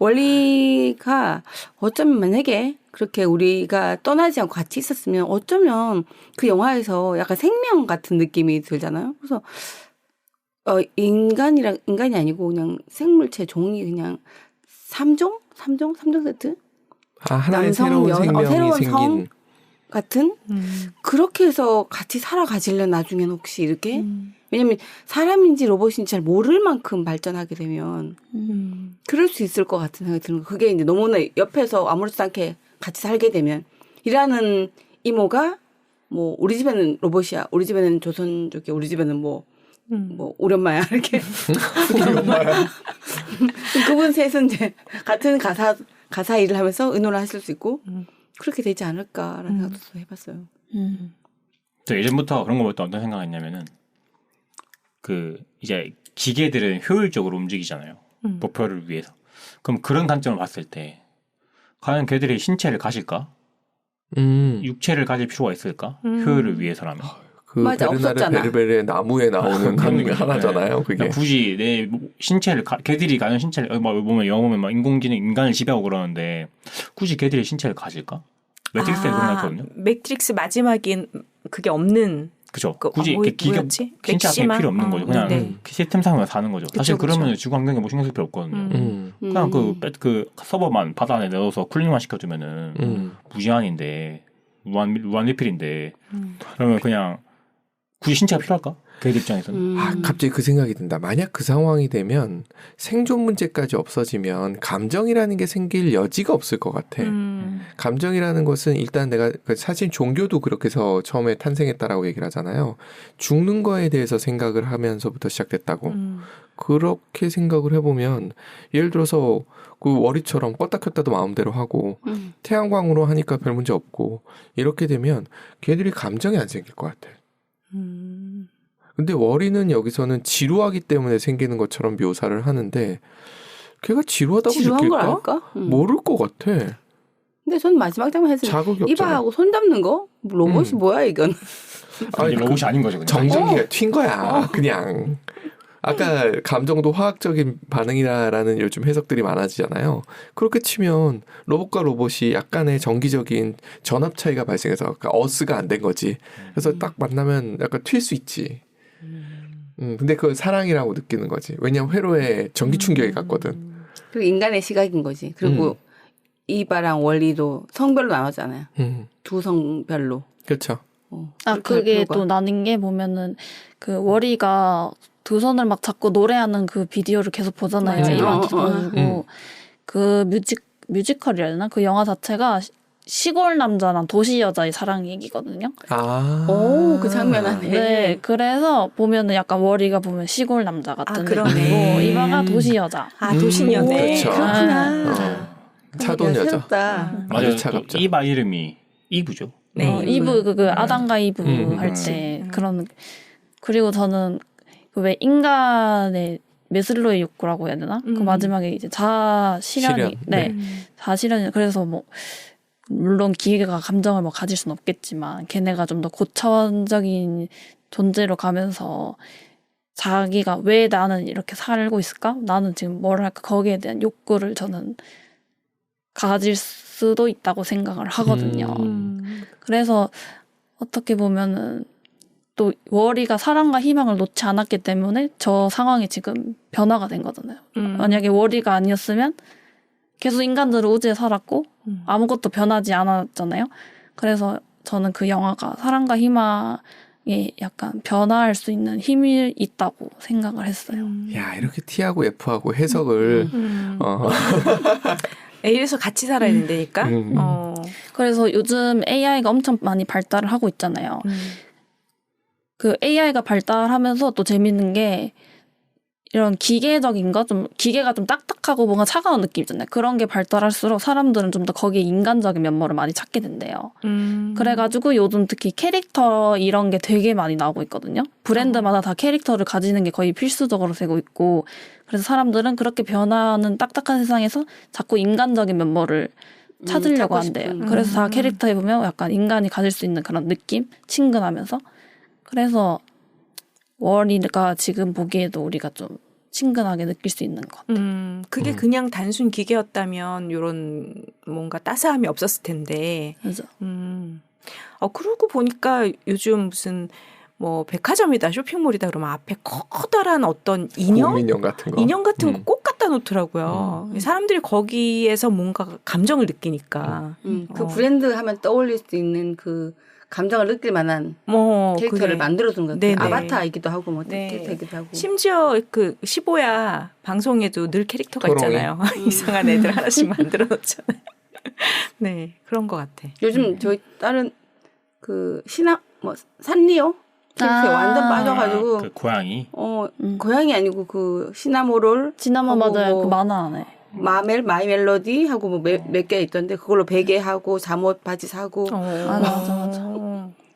월이가 어쩌면 만약에 그렇게 우리가 떠나지 않고 같이 있었으면 어쩌면 그 영화에서 약간 생명 같은 느낌이 들잖아요. 그래서 인간이 아니고 그냥 생물체 종이 그냥 3종 세트? 하나의 새로운 생명이 새로운 생긴 성 같은 그렇게 해서 같이 살아가질래 나중에는 혹시 이렇게 왜냐면 사람인지 로봇인지 잘 모를 만큼 발전하게 되면 그럴 수 있을 것 같은 생각이 드는 거. 그게 이제 너무나 옆에서 아무렇지도 않게 같이 살게 되면 일하는 이모가 뭐 우리 집에는 로봇이야, 우리 집에는 조선족이야, 우리 집에는 뭐 우리 엄마야 이렇게 그분 셋은 이제 같은 가사 일을 하면서 의논을 하실 수 있고 그렇게 되지 않을까라는 생각도 해봤어요. 저 예전부터 그런 거 볼 때 어떤 생각했냐면은 그 이제 기계들은 효율적으로 움직이잖아요. 목표를 위해서. 그럼 그런 관점을 봤을 때 과연 걔들이 신체를 가질까? 육체를 가질 필요가 있을까? 효율을 위해서라면. 그 맞아, 베르나르 없었잖아. 베르베르의 나무에 나오는 그런 게 하나잖아요. 그게. 그러니까 굳이 내 신체를 걔들이 가진 신체를 보면 영화 보면 막 인공지능 인간을 지배하고 그러는데 굳이 걔들이 신체를 가질까? 매트릭스에 그런 거 있거든요. 매트릭스 마지막인 그게 없는. 그죠. 그, 굳이 이렇게 기계 신체가 필요 없는 거죠. 그냥 시스템상으로 사는 거죠. 사실 그러면 지구 환경에 뭐 신경 쓸 필요 없거든요. 그냥 그 서버만 바다 안에 넣어서 쿨링만 시켜주면은 무제한인데 무한 리필인데 그러면 그냥 굳이 신체가 필요할까? 걔들 입장에서는. 갑자기 그 생각이 든다. 만약 그 상황이 되면 생존 문제까지 없어지면 감정이라는 게 생길 여지가 없을 것 같아. 감정이라는 것은 일단 내가 사실 종교도 그렇게 해서 처음에 탄생했다라고 얘기를 하잖아요. 죽는 거에 대해서 생각을 하면서부터 시작됐다고. 그렇게 생각을 해보면 예를 들어서 그 월이처럼 껐다 켰다도 마음대로 하고 태양광으로 하니까 별 문제 없고 이렇게 되면 걔들이 감정이 안 생길 것 같아. 근데 월이는 여기서는 지루하기 때문에 생기는 것처럼 묘사를 하는데 걔가 지루하다고 지루한 걸 느낄까? 알까? 모를 것 같아. 근데 전 마지막 장면 했을 때 자극이 없잖아. 이봐하고 손 잡는 거 로봇이 뭐야 이건. 아니, 이게 로봇이 아닌 거죠. 그냥. 정전기가 튄 거야. 그냥. 아까 감정도 화학적인 반응이라는 요즘 해석들이 많아지잖아요. 그렇게 치면 로봇과 로봇이 약간의 정기적인 전압 차이가 발생해서 그러니까 어스가 안 된 거지. 그래서 딱 만나면 약간 튈 수 있지. 근데 그걸 사랑이라고 느끼는 거지. 왜냐면 회로에 전기 충격이 갔거든. 그리고 인간의 시각인 거지. 그리고 이바랑 월리도 성별로 나오잖아요. 두 성별로. 그렇죠. 그게 또 나뉜 게 보면은 그 월이가 두 손을 막 잡고 노래하는 그 비디오를 계속 보잖아요. 맞아요. 이방한테 가지고 그 뮤지컬이라 해야 되나? 그 영화 자체가 시골 남자랑 도시 여자의 사랑 얘기거든요. 오, 그 장면 안에. 네, 그래서 보면은 약간 월이가 보면 시골 남자 같은 그러네. 느낌이고 이바가 도시 여자. 도시녀네. 그렇죠. 그렇구나. 차도녀죠. 새롭다. 맞아요. 아주 차갑죠. 이바 이름이 이브죠. 네. 이브 그 아담과 이브 할 때 그런 그리고 저는 그 왜 인간의 메슬로의 욕구라고 해야 되나? 그 마지막에 이제 자아 실현이 실현. 네. 자아 실현이 그래서 뭐 물론 기계가 감정을 뭐 가질 수는 없겠지만 걔네가 좀 더 고차원적인 존재로 가면서 자기가 왜 나는 이렇게 살고 있을까? 나는 지금 뭘 할까? 거기에 대한 욕구를 저는 가질 수도 있다고 생각을 하거든요. 그래서 어떻게 보면은 또 월이가 사랑과 희망을 놓지 않았기 때문에 저 상황이 지금 변화가 된 거잖아요. 만약에 월이가 아니었으면 계속 인간들은 우주에 살았고 아무것도 변하지 않았잖아요. 그래서 저는 그 영화가 사랑과 희망에 약간 변화할 수 있는 힘이 있다고 생각을 했어요. 야, 이렇게 T하고 F하고 해석을 A에서 같이 살아야 된다니까. 그래서 요즘 AI가 엄청 많이 발달을 하고 있잖아요. 그 AI가 발달하면서 또 재밌는 게 이런 기계적인 거, 좀 기계가 좀 딱딱하고 뭔가 차가운 느낌 있잖아요. 그런 게 발달할수록 사람들은 좀 더 거기에 인간적인 면모를 많이 찾게 된대요. 그래가지고 요즘 특히 캐릭터 이런 게 되게 많이 나오고 있거든요. 브랜드마다 다 캐릭터를 가지는 게 거의 필수적으로 되고 있고, 그래서 사람들은 그렇게 변화하는 딱딱한 세상에서 자꾸 인간적인 면모를 찾으려고 한대요. 그래서 다 캐릭터에 보면 약간 인간이 가질 수 있는 그런 느낌? 친근하면서. 그래서 월이가 지금 보기에도 우리가 좀 친근하게 느낄 수 있는 것 같아요. 그게 그냥 단순 기계였다면 이런 뭔가 따스함이 없었을 텐데. 그죠? 그러고 보니까 요즘 무슨 뭐 백화점이다 쇼핑몰이다 그러면 앞에 커다란 어떤 인형 같은 거. 인형 같은 거 꼭 갖다 놓더라고요. 사람들이 거기에서 뭔가 감정을 느끼니까. 그 브랜드 하면 떠올릴 수 있는 그 감정을 느낄 만한 캐릭터를 그게 만들어준 것 같아요. 네네. 아바타이기도 하고 뭐 네. 캐릭터이기도 하고. 심지어 그 15야 방송에도 늘 캐릭터가 토롱이. 있잖아요. 이상한 애들 하나씩 만들어 놓잖아요. 네, 그런 것 같아. 요즘 저희 딸은 그 산리오 캐릭터에 완전 빠져가지고 그 고양이. 고양이 아니고 그 시나모롤 지나마 하고 맞아요. 뭐 그 만화 안에. 마이 멜로디 하고 뭐 몇 개 있던데 그걸로 베개하고 잠옷 바지 사고 맞아.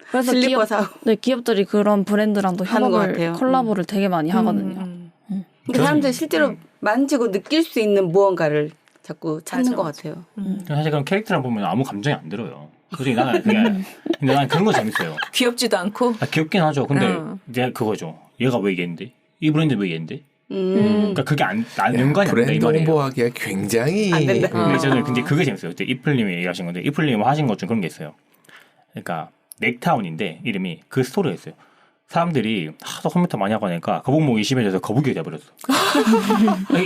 그래서 슬리퍼 사고. 기업들이 그런 브랜드랑도 하는 것 협업을 같아요. 콜라보를 되게 많이 하거든요. 그 사람들이 실제로 만지고 느낄 수 있는 무언가를 자꾸 찾는 것 같아요. 사실 그런 캐릭터랑 보면 아무 감정이 안 들어요. 솔직히 나는 근데 나는 그런 거 재밌어요. 귀엽지도 않고. 귀엽긴 하죠. 근데 이제 그거죠. 얘가 왜 얘인데? 이 브랜드 왜 얘인데? 그러니까 그게 안 연관이 안 된다 이 브랜드 말이에요. 홍보하기가 굉장히 안 된다. 근데 저는 근데 그게 재밌어요. 그때 이플님이 얘기하신 건데 이플님 하신 것 중 그런 게 있어요. 그러니까 넥타운인데 이름이 그 스토리가 있어요. 사람들이 하도 컴퓨터 많이 하고 하니까 거북목이 심해져서 거북이가 돼버렸어.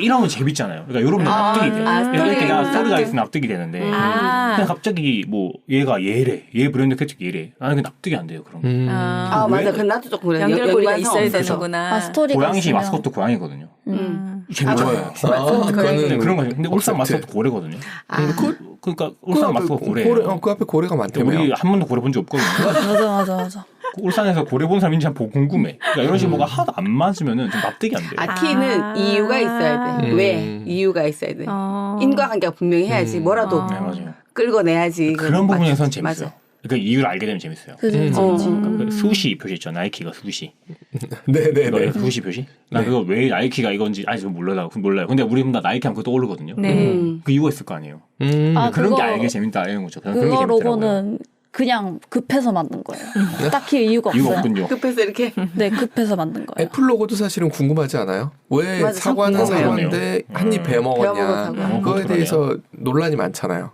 이러면 재밌잖아요. 그러니까 이러면 납득이 돼. 이럴 때가 스토리가 있으면 납득이 되는데 그냥 갑자기 뭐 얘가 얘래. 얘 브랜드 캐릭터 얘래. 나는 그게 납득이 안 돼요. 그런 거. 맞아. 그 나도 조금 그래. 연결고리가 있어야 없어서. 되는구나. 스토리가 고양시 있으면. 마스코트 고양이거든요. 재밌잖아요. 그거는 그런 거죠. 근데 울산 콘셉트. 마스코트 고래거든요. 그러니까 울산 마스코트 고래. 그 앞에 고래가 많다며요. 우리 한 번도 고래 본 적 없거든요. 맞아. 울산에서 고래 본 사람인지 한번 궁금해. 그러니까 이런 식으로 뭐가 하나도 안 맞으면은 좀 납득이 안 돼요. T는 이유가 있어야 돼. 왜? 이유가 있어야 돼. 인과관계가 분명히 해야지. 뭐라도 네, 맞아요. 끌고 내야지. 그런 부분에선 재밌어요. 그 이유를 알게 되면 재밌어요. 그지. 그 수시 표시 있죠. 나이키가 수시. 네네네. 수시 표시? 나 네. 그거 왜 나이키가 이건지 아직 몰라요. 근데 우리 다 나이키 하면 그거 떠오르거든요. 네. 그 이유가 있을 거 아니에요. 아, 그런 게 그거- 알게 재밌다 이런 거죠. 그런 게 그거 재밌더라고요. 로고는 그냥 급해서 만든 거예요. 딱히 이유가 이유가 없어요. 없군요. 급해서 이렇게 네, 급해서 만든 거예요. 애플 로고도 사실은 궁금하지 않아요? 왜 맞아, 사과는 궁금해요. 사과인데 한 입 베어 먹어 베어먹었냐. 사과. 그거에 그러네요. 대해서 논란이 많잖아요.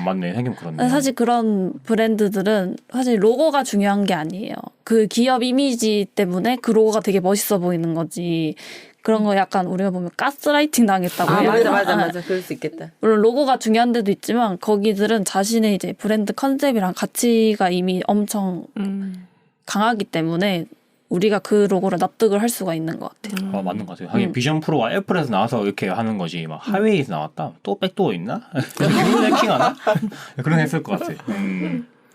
맞네. 생긴 그렇네. 사실 그런 브랜드들은 사실 로고가 중요한 게 아니에요. 그 기업 이미지 때문에 그 로고가 되게 멋있어 보이는 거지. 그런 거 약간 우리가 보면 가스라이팅 당했다고 아 해요. 맞아 그럴 수 있겠다. 물론 로고가 중요한 데도 있지만 거기들은 자신의 이제 브랜드 컨셉이랑 가치가 이미 엄청 강하기 때문에 우리가 그 로고를 납득을 할 수가 있는 것 같아요. 아, 맞는 것 같아요. 하긴 비전 프로가 애플에서 나와서 이렇게 하는 거지. 막 하웨이에서 나왔다. 또 백도어 있나? 이런 해킹하나? 그런 했을 것 같아.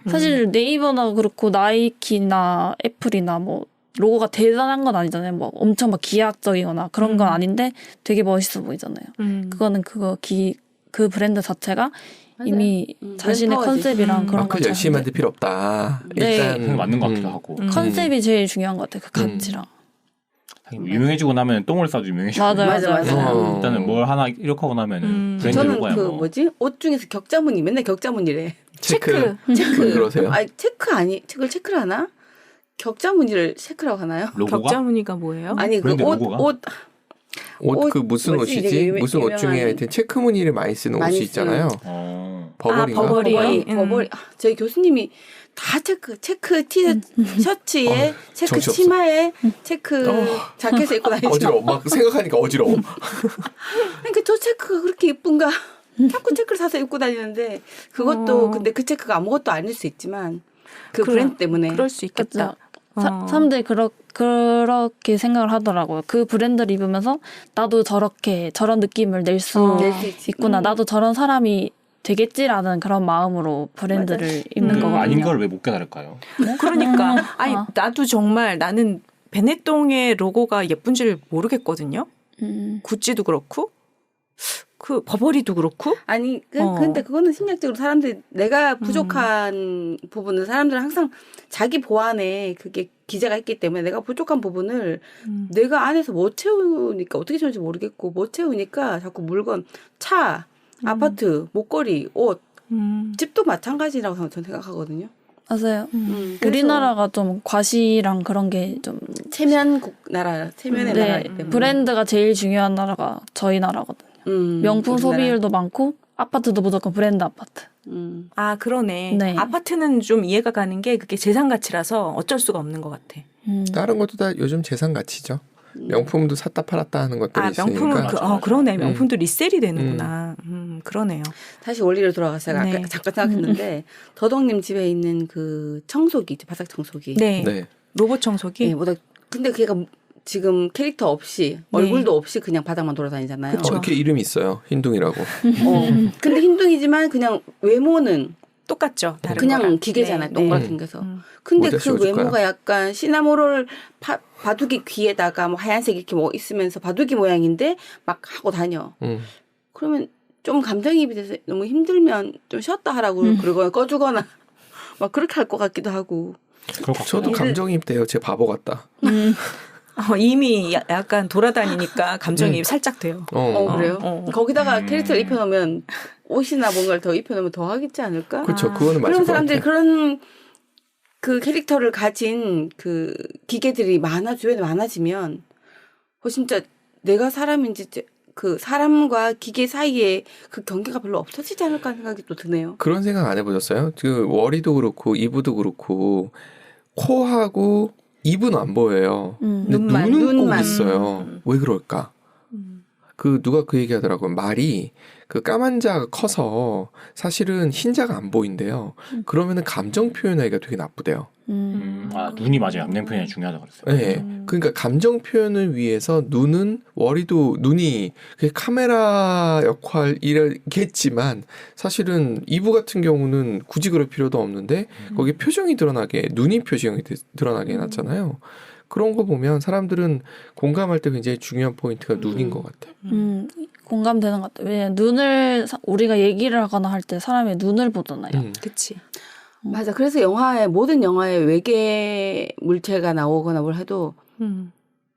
사실 네이버나 그렇고 나이키나 애플이나 뭐 로고가 대단한 건 아니잖아요. 뭐 엄청 막 기하학적이거나 그런 건 아닌데 되게 멋있어 보이잖아요. 그거는 그 브랜드 자체가 이미 자신의 멤버지. 컨셉이랑 그런 마크를 걸 열심히 만들 필요 없다. 네. 일단 맞는 것 같기도 하고. 컨셉이 제일 중요한 것 같아요. 그 가치랑. 하긴 유명해지고 나면 똥을 싸도 유명해지고. 맞아요. 맞아. 일단은 뭘 하나 이렇게 하고 나면 브랜드 저는 로고야 그 뭐. 뭐지 옷 중에서 격자무늬 맨날 격자무늬래. 체크. 체크. 왜 그러세요? 아니 그걸 체크를 하나? 격자무늬를 체크라고 하나요? 로고가? 격자무늬가 뭐예요? 아니 그 브랜드 로고가? 옷 옷 그 무슨 뭐지? 옷이지? 되게 무슨 옷 중에 유명한- 하여튼 체크 무늬를 많이 쓰는 많이 옷이 있잖아요. 버버리인가? 버버리. 버버리. 저희 교수님이 다 체크 셔츠에 체크 정신없어. 치마에 체크 자켓을 입고 다니죠. 어지러워. 막 생각하니까 어지러워. 그러니까 저 체크가 그렇게 예쁜가? 자꾸 체크를 사서 입고 다니는데 그것도 근데 그 체크가 아무것도 아닐 수 있지만 그 브랜드 때문에 그럴 수 있겠다. 사람들이 그렇게 생각을 하더라고요. 그 브랜드를 입으면서 나도 저런 느낌을 낼 수 낼 수 있지. 있구나. 나도 저런 사람이 되겠지라는 그런 마음으로 브랜드를 입는 그거 거거든요. 아닌 걸 왜 못 깨달을까요? 그러니까 아니 나도 정말 나는 베네똥의 로고가 예쁜지를 모르겠거든요. 구찌도 그렇고 그 버버리도 그렇고. 아니 근데 그거는 심리학적으로 사람들이 내가 부족한 부분은 사람들은 항상 자기 보안에 그게 기재가 있기 때문에 내가 부족한 부분을 내가 안에서 못 채우니까 어떻게 채우는지 모르겠고 못 채우니까 자꾸 물건 차 아파트 목걸이 옷 집도 마찬가지라고 저는 생각하거든요. 맞아요. 그래서 우리나라가 좀 과시랑 그런 게 좀 체면국 나라 체면의 나라이기 때문에 브랜드가 제일 중요한 나라가 저희 나라거든요. 명품 우리나라. 소비율도 많고 아파트도 무조건 브랜드 아파트. 아 그러네. 네. 아파트는 좀 이해가 가는 게 그게 재산 가치라서 어쩔 수가 없는 것 같아. 다른 것도 다 요즘 재산 가치죠. 명품도 샀다 팔았다 하는 것들이 아 있으니까. 명품은 맞아. 그러네. 명품도 리셀이 되는구나. 그러네요. 다시 원리로 돌아가서 네. 아까 잠깐 생각했는데 더덕님 집에 있는 그 청소기 바삭 청소기 네. 네. 로봇 청소기. 네, 근데 걔가 지금 캐릭터 없이 얼굴도 없이 그냥 바닥만 돌아다니잖아요. 그쵸. 이렇게 이름이 있어요. 흰둥이라고. 근데 흰둥이지만 그냥 외모는 똑같죠. 다른 그냥 거랑. 기계잖아요. 네, 동그랗게 네. 생겨서. 근데 모자 그 씌워줄까요? 외모가 약간 시나모롤 바둑이 귀에다가 뭐 하얀색 이렇게 뭐 있으면서 바둑이 모양인데 막 하고 다녀. 그러면 좀 감정이입이 돼서 너무 힘들면 좀 쉬었다 하라고 그러거나 꺼주거나 막 그렇게 할 것 같기도 하고. 저도 감정이입돼요. 제 바보 같다. 이미 약간 돌아다니니까 감정이 살짝 돼요. 그래요? 거기다가 캐릭터를 입혀놓으면 옷이나 뭔가를 더 입혀놓으면 더 하겠지 않을까? 그렇죠. 그거는 맞을 그런 것 사람들이 같아요. 그런 그 캐릭터를 가진 그 기계들이 주변에 많아지면 진짜 내가 사람인지 그 사람과 기계 사이에 그 경계가 별로 없어지지 않을까 하는 생각이 또 드네요. 그런 생각 안 해보셨어요? 그 워리도 그렇고 이브도 그렇고 코하고 입은 안 보여요. 근데 눈만, 눈은 꼭 눈만. 있어요. 왜 그럴까? 그 누가 그 얘기하더라고요. 말이 그 까만 자가 커서 사실은 흰자가 안 보인대요. 그러면은 감정 표현하기가 되게 나쁘대요. 눈이 맞아요. 감정 표현이 중요하다고 그랬어요. 네. 그러니까 감정 표현을 위해서 눈은 워리도 눈이 그 카메라 역할이겠지만 사실은 이브 같은 경우는 굳이 그럴 필요도 없는데 거기 표정이 드러나게 눈이 표정이 드러나게 해놨잖아요. 그런 거 보면 사람들은 공감할 때 굉장히 중요한 포인트가 눈인 것 같아요. 공감되는 것 같아요. 왜냐면 눈을 우리가 얘기를 하거나 할 때 사람의 눈을 보잖아요. 그치. 맞아. 그래서 영화에 모든 영화에 외계 물체가 나오거나 뭘 해도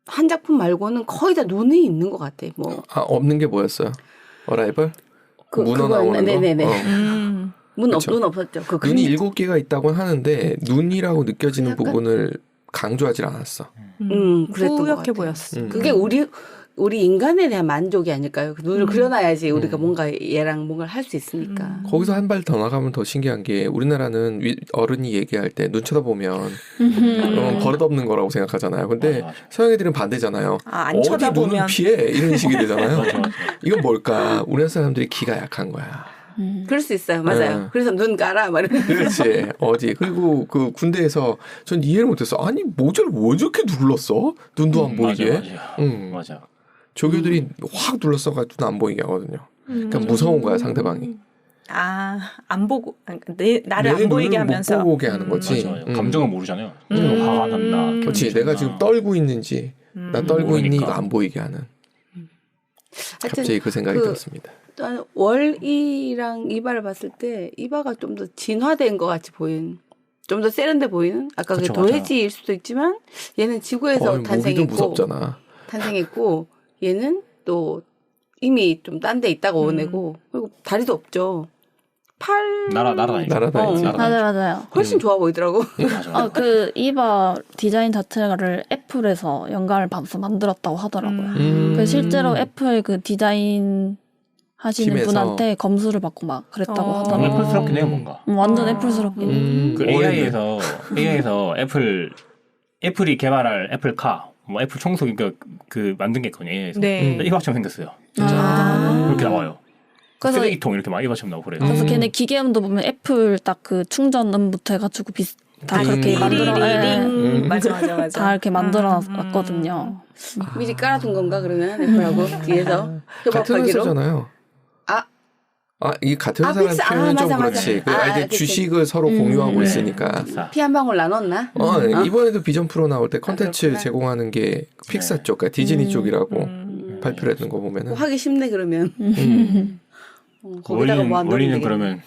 한 작품 말고는 거의 다 눈이 있는 것 같아. 뭐 없는 게 뭐였어요? 어라이벌? 문어 그거 나오는 거? 네네네. 눈 그쵸. 없었죠. 그 눈이 그림- 7개가 있다고 하는데 눈이라고 느껴지는 약간- 부분을 강조하지 않았어. 그랬던 것 뿌옇게 같아요. 보였어. 그게 우리 인간에 대한 만족이 아닐까요? 그 눈을 그려놔야지 우리가 뭔가 얘랑 뭔가를 할 수 있으니까. 거기서 한 발 더 나가면 더 신기한 게 우리나라는 어른이 얘기할 때 눈 쳐다보면 버릇없는 거라고 생각하잖아요. 근데 맞아. 서양 애들은 반대잖아요. 안 어디 쳐다보면 눈을 피해 이런 식이 되잖아요. 맞아. 이건 뭘까? 우리나라 사람들이 기가 약한 거야. 그럴 수 있어요. 맞아요. 네. 그래서 눈 깔아 말이면 그렇지. 어디 그리고 그 군대에서 전 이해를 못했어. 아니 모자를 왜 저렇게 눌렀어? 눈도 안 보이게. 맞아. 맞아. 조교들이 확 눌렀어가지고 눈 안 보이게 하거든요. 그러니까 무서운 거야 상대방이. 안 보고 나를 내 안 보이게 눈을 하면서 못 보게 하는 거지. 맞아. 감정은 모르잖아요. 화가 난다. 그렇지. 기분이 내가 좋나. 지금 떨고 있는지 나 떨고 있니 모르니까. 이거 안 보이게 하는. 갑자기 그 생각이 들었습니다. 또 월이랑 이바를 봤을 때 이바가 좀 더 진화된 것 같이 보이는, 좀 더 세련돼 보이는. 아까 그게 그쵸, 도해지일 수도 있지만 얘는 지구에서 무기도 탄생했고 무섭잖아. 얘는 또 이미 좀 딴 데 있다가 온 애고 그리고 다리도 없죠. 팔 날아다니죠. 날아다니지. 맞아요. 훨씬 좋아 보이더라고. 맞아. 그 이바 디자인 자체를 애플에서 영감을 받아서 만들었다고 하더라고요. 그 실제로 애플 그 디자인 하시는 팀에서. 분한테 검수를 받고 막 그랬다고 하더라고요. 애플스럽긴 해요 뭔가. 완전 애플스럽긴 해. 그 AI에서 애플이 개발할 애플카, 뭐 애플 청소기 그 만든 게 있거든요. AI에서. 네. 이바처럼 생겼어요. 그렇게 나와요. 그래서 쓰레기통 이렇게 막 이바처럼 나오고 그래요. 그래서 걔네 기계음도 보면 애플 딱 그 충전음부터 해가지고 다 그렇게 만들어 맞아. 다 이렇게 만들어 놨거든요. 미리 깔아둔 건가 그러면 애플하고 뒤에서 같은 협업하기로. 회사잖아요. 이 같은 아, 회사라는 픽스. 표현은 좀 맞아. 그렇지. 이제 그치. 주식을 서로 공유하고 있으니까. 피 한 방울 나눴나? 이번에도 비전 프로 나올 때 컨텐츠 그렇구나. 제공하는 게 픽사 쪽, 그러니까 디즈니 쪽이라고 발표를 했던 거 보면은. 하기 쉽네 그러면. 거기다가 뭐 안 넣으면 원리는 되겠네. 그러면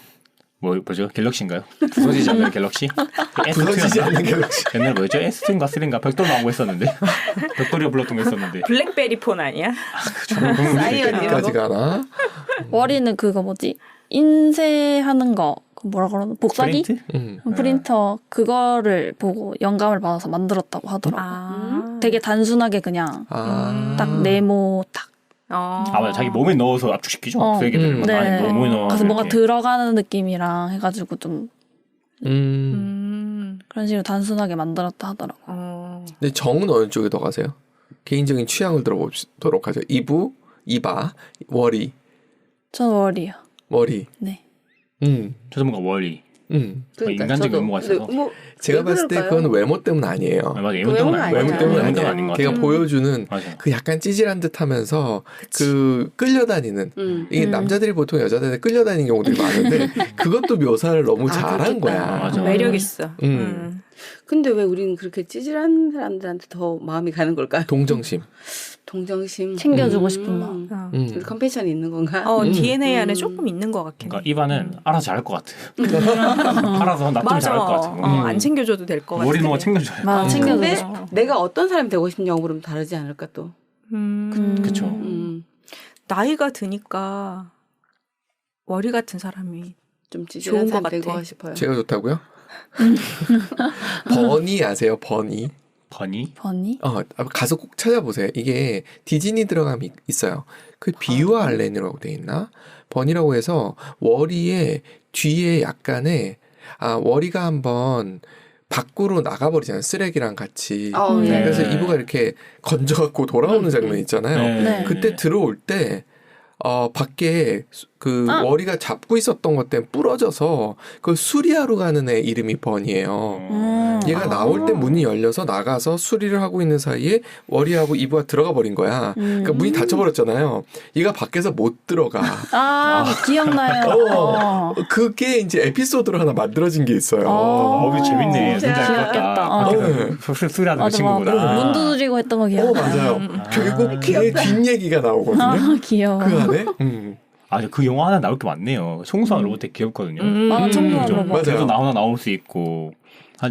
뭐죠? 갤럭시인가요? 부서지지 않는 갤럭시? 부서지지 않는 갤럭시. 옛날 뭐였죠? S2인가 3인가 벽돌 나온 거 했었는데 벽돌이가 불렀던 거 했었는데 블랙베리 폰 아니야? 사이언이라고. 까지 가나? 월이는 그거 뭐지? 인쇄하는 거, 그 뭐라 그러나? 복사기? 프린트? 프린터 그거를 보고 영감을 받아서 만들었다고 하더라고요. 되게 단순하게 그냥 딱 네모 딱. 맞아. 자기 몸에 넣어서 압축시키죠. 쓰레기들 네. 몸에 넣어. 그래서 뭔가 들어가는 느낌이랑 해가지고 좀 음. 그런 식으로 단순하게 만들었다 하더라고. 근데 정은 어느 쪽에 더 가세요? 개인적인 취향을 들어보도록 하죠. 이부, 이바, 월이, 전 월이요. 머리. 네. 저도 뭔가 월이. 그러니까 인간적인 저도. 외모가 있어서. 근데 뭐 제가 왜 봤을 때 그럴까요? 그건 외모 때문 아니에요. 맞아. 그 외모는 아니야. 외모 때문 외모는 아니야. 아닌 것 걔가 같아요. 보여주는 맞아. 그 약간 찌질한 듯하면서 그 끌려다니는 이게 남자들이 보통 여자들한테 끌려다니는 경우들이 많은데 그것도 묘사를 너무 잘한 그렇겠다. 거야. 맞아. 매력 있어. 근데 왜 우리는 그렇게 찌질한 사람들한테 더 마음이 가는 걸까요? 동정심. 동정심. 챙겨주고 싶은 마음. 그 컴패션이 있는 건가? DNA 안에 조금 있는 것 같긴 해. 그러니까 이바는 알아서 잘할 것 같아. 알아서 나 좀 맞아. 잘할 것 같아. 안 챙겨줘도 될 것 같아. 머리는 뭔가 챙겨줘야 맞아, 돼. 근데 챙겨주고. 내가 어떤 사람이 되고 싶냐고 그러면 다르지 않을까 또. 그쵸. 나이가 드니까 머리 같은 사람이 좀 찌질한 좋은 것 사람 되고 같아. 싶어요. 제가 좋다고요? 버니 아세요? 버니. 버니? 버니? 가서 꼭 찾아보세요. 이게 디즈니 들어감이 있어요. 그 비유와 알렌이라고 돼 있나? 버니라고 해서 워리의 뒤에 약간의 워리가 한번 밖으로 나가버리잖아요. 쓰레기랑 같이. 네. 그래서 이브가 이렇게 건져갖고 돌아오는 장면 있잖아요. 네. 그때 들어올 때 밖에 그 워리가 잡고 있었던 것 때문에 부러져서 그 수리하러 가는 애 이름이 버니예요. 얘가 나올 때 문이 열려서 나가서 수리를 하고 있는 사이에 워리하고 이브가 들어가 버린 거야. 그러니까 문이 닫혀버렸잖아요. 얘가 밖에서 못 들어가. 기억나요. 그게 이제 에피소드로 하나 만들어진 게 있어요. 이거 재밌네. 진짜 귀엽겠다. 수리하는 그 맞아, 막 친구구나. 문 두드리고 했던 거 기억나. 맞아요. 결국 걔 뒷얘기가 나오거든요. 귀여워. 그 안에. 그 영화 하나 나올 게 많네요. 청소한 로봇 되게 귀엽거든요. 청소한 그죠? 로봇. 맞아요. 그래도 나오나 나올 수 있고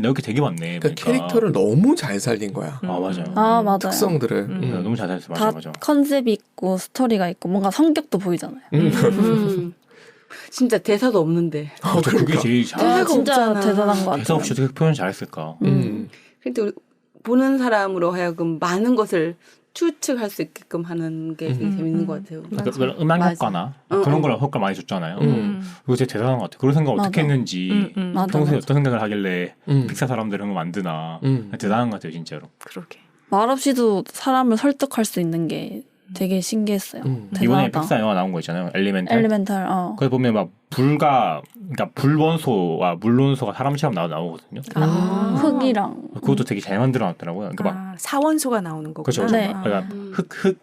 나올 게 되게 많네. 그러니까 캐릭터를 너무 잘 살린 거야. 맞아요. 맞아요. 특성들을. 너무 잘 살렸어. 다 맞아. 컨셉이 있고 스토리가 있고 뭔가 성격도 보이잖아요. 진짜 대사도 없는데. 그게 제일 잘. 대사가 진짜 없잖아. 대단한 것 대사 같아요. 없이 어떻게 표현 잘했을까? 근데 우리 보는 사람으로 하여금 많은 것을 추측할 수 있게끔 하는 게 되게 재밌는 것 같아요. 그러니까 음악 맞아. 효과나 그런 걸 효과 많이 줬잖아요. 그거 되게 대단한 것 같아요. 그런 생각 어떻게 맞아. 했는지 맞아, 평소에 맞아. 어떤 생각을 하길래 픽사 사람들은 그런 거 만드나 대단한 것 같아요, 진짜로. 그러게. 말없이도 사람을 설득할 수 있는 게 되게 신기했어요. 이번에 대단하다. 픽사 영화 나온 거 있잖아요, 엘리멘탈. 엘리멘탈. 거기 보면 막 그러니까 불원소와 물원소가 사람처럼 나오거든요. 흙이랑 그것도 되게 잘 만들어놨더라고요. 그러니까 막 사원소가 나오는 거구나. 그렇죠. 네. 그러니까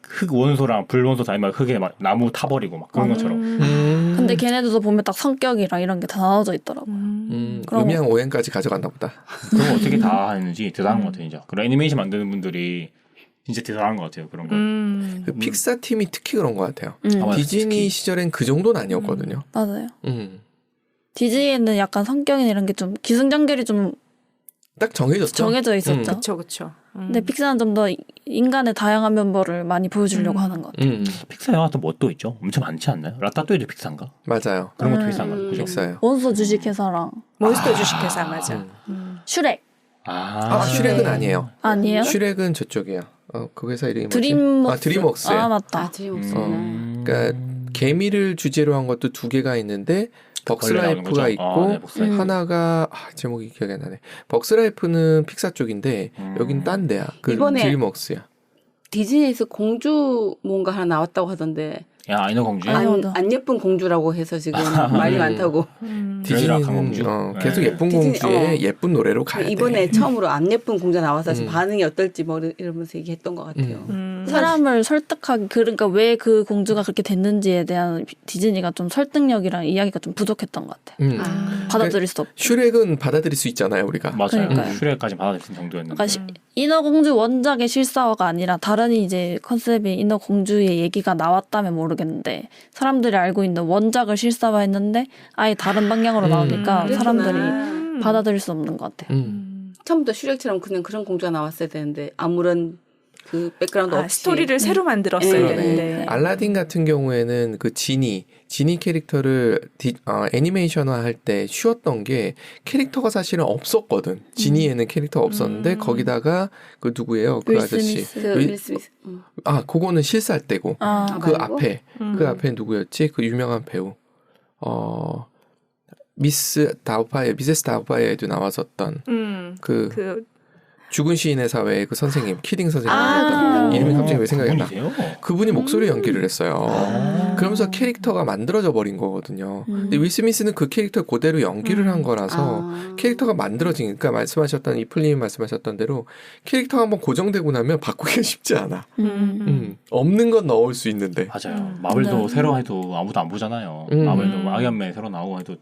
흙 원소랑 불원소 다 막 흙에 막 나무 타버리고 막 그런 것처럼. 근데 걔네들도 보면 딱 성격이랑 이런 게 다 나눠져 있더라고. 그럼- 음양 오행까지 가져갔나 보다. 그런 거 어떻게 다 하는지 대단한 것 같아요, 진짜. 그런 애니메이션 만드는 분들이 진짜 대단한 것 같아요, 그런 거. 그 픽사 팀이 특히 그런 것 같아요. 맞아요. 디즈니 특히. 시절엔 그 정도는 아니었거든요. 맞아요. 디즈니에는 약간 성격이나 이런 게 좀 기승전결이 좀 딱 정해졌죠. 정해져 있었죠. 그렇죠, 그렇죠. 근데 픽사는 좀 더 인간의 다양한 면모를 많이 보여주려고 하는 것 같아요. 픽사 영화 또 뭐 또 있죠? 엄청 많지 않나요? 라따뚜이도 픽사인가? 맞아요. 그런 것도 픽사인가? 그죠? 픽사요. 몬스터 주식회사랑 몬스터 주식회사 맞아. 슈렉 슈렉은 아니에요. 아니에요? 슈렉은 저쪽이에요. 그 회사 이름이 뭐지? 드림웍스. 드림웍스예요. 아 맞다. 아들이 없구나. 그러니까 개미를 주제로 한 것도 두 개가 있는데 원래 나오는 벅스라이프가 거죠? 있고 네, 벅스라이프. 하나가 제목이 기억이 안 나네. 벅스라이프는 픽사 쪽인데 여긴 딴 데야. 그 이번에- 드림웍스야. 디즈니에서 공주 뭔가 하나 나왔다고 하던데 야, 아이너 공주. 안 예쁜 공주라고 해서 지금 말이 많다고. 디즈니는 공주. 계속 네. 예쁜 디즈니, 공주에 예쁜 노래로 가야 돼. 이번에 처음으로 안 예쁜 공주가 나와서 지금 반응이 어떨지 이러면서 얘기했던 것 같아요. 사람을 설득하기 그러니까 왜 그 공주가 그렇게 됐는지에 대한 디즈니가 좀 설득력이랑 이야기가 좀 부족했던 것 같아요. 받아들일 수 없고. 슈렉은 받아들일 수 있잖아요, 우리가. 맞아요. 그러니까요. 슈렉까지 받아들일 정도였는데. 그러니까 인어공주 원작의 실사화가 아니라 다른 이제 컨셉의 인어공주의 얘기가 나왔다면 모르겠는데 사람들이 알고 있는 원작을 실사화했는데 아예 다른 방향으로 나오니까 사람들이 받아들일 수 없는 것 같아요. 처음부터 슈렉처럼 그냥 그런 공주가 나왔어야 되는데 아무런 그 백그라운드 없이 스토리를 새로 만들었어야 네. 되는데. 알라딘 같은 경우에는 그 지니 캐릭터를 애니메이션화 할 때 쉬웠던 게 캐릭터가 사실은 없었거든. 지니에는 캐릭터가 없었는데 거기다가 그 누구예요? 그 윌 아저씨. 스미스. 윌 스미스. 그거는 실사할 때고. 그 말고? 앞에 그 앞에 누구였지? 그 유명한 배우. 미세스 다우파이에도 나왔었던 그 죽은 시인의 사회의 그 선생님, 키딩 선생님. 이름이 갑자기 왜 생각이 안 나? 그분이세요? 그분이 목소리 연기를 했어요. 그러면서 캐릭터가 만들어져 버린 거거든요. 근데 윌 스미스는 그 캐릭터 그대로 연기를 한 거라서 캐릭터가 만들어지니까 말씀하셨던 이플님이 말씀하셨던 대로 캐릭터가 한번 고정되고 나면 바꾸기가 쉽지 않아. 없는 건 넣을 수 있는데. 맞아요. 마블도 새로 해도 아무도 안 보잖아요. 마블도 아이언맨 새로 나오고 해도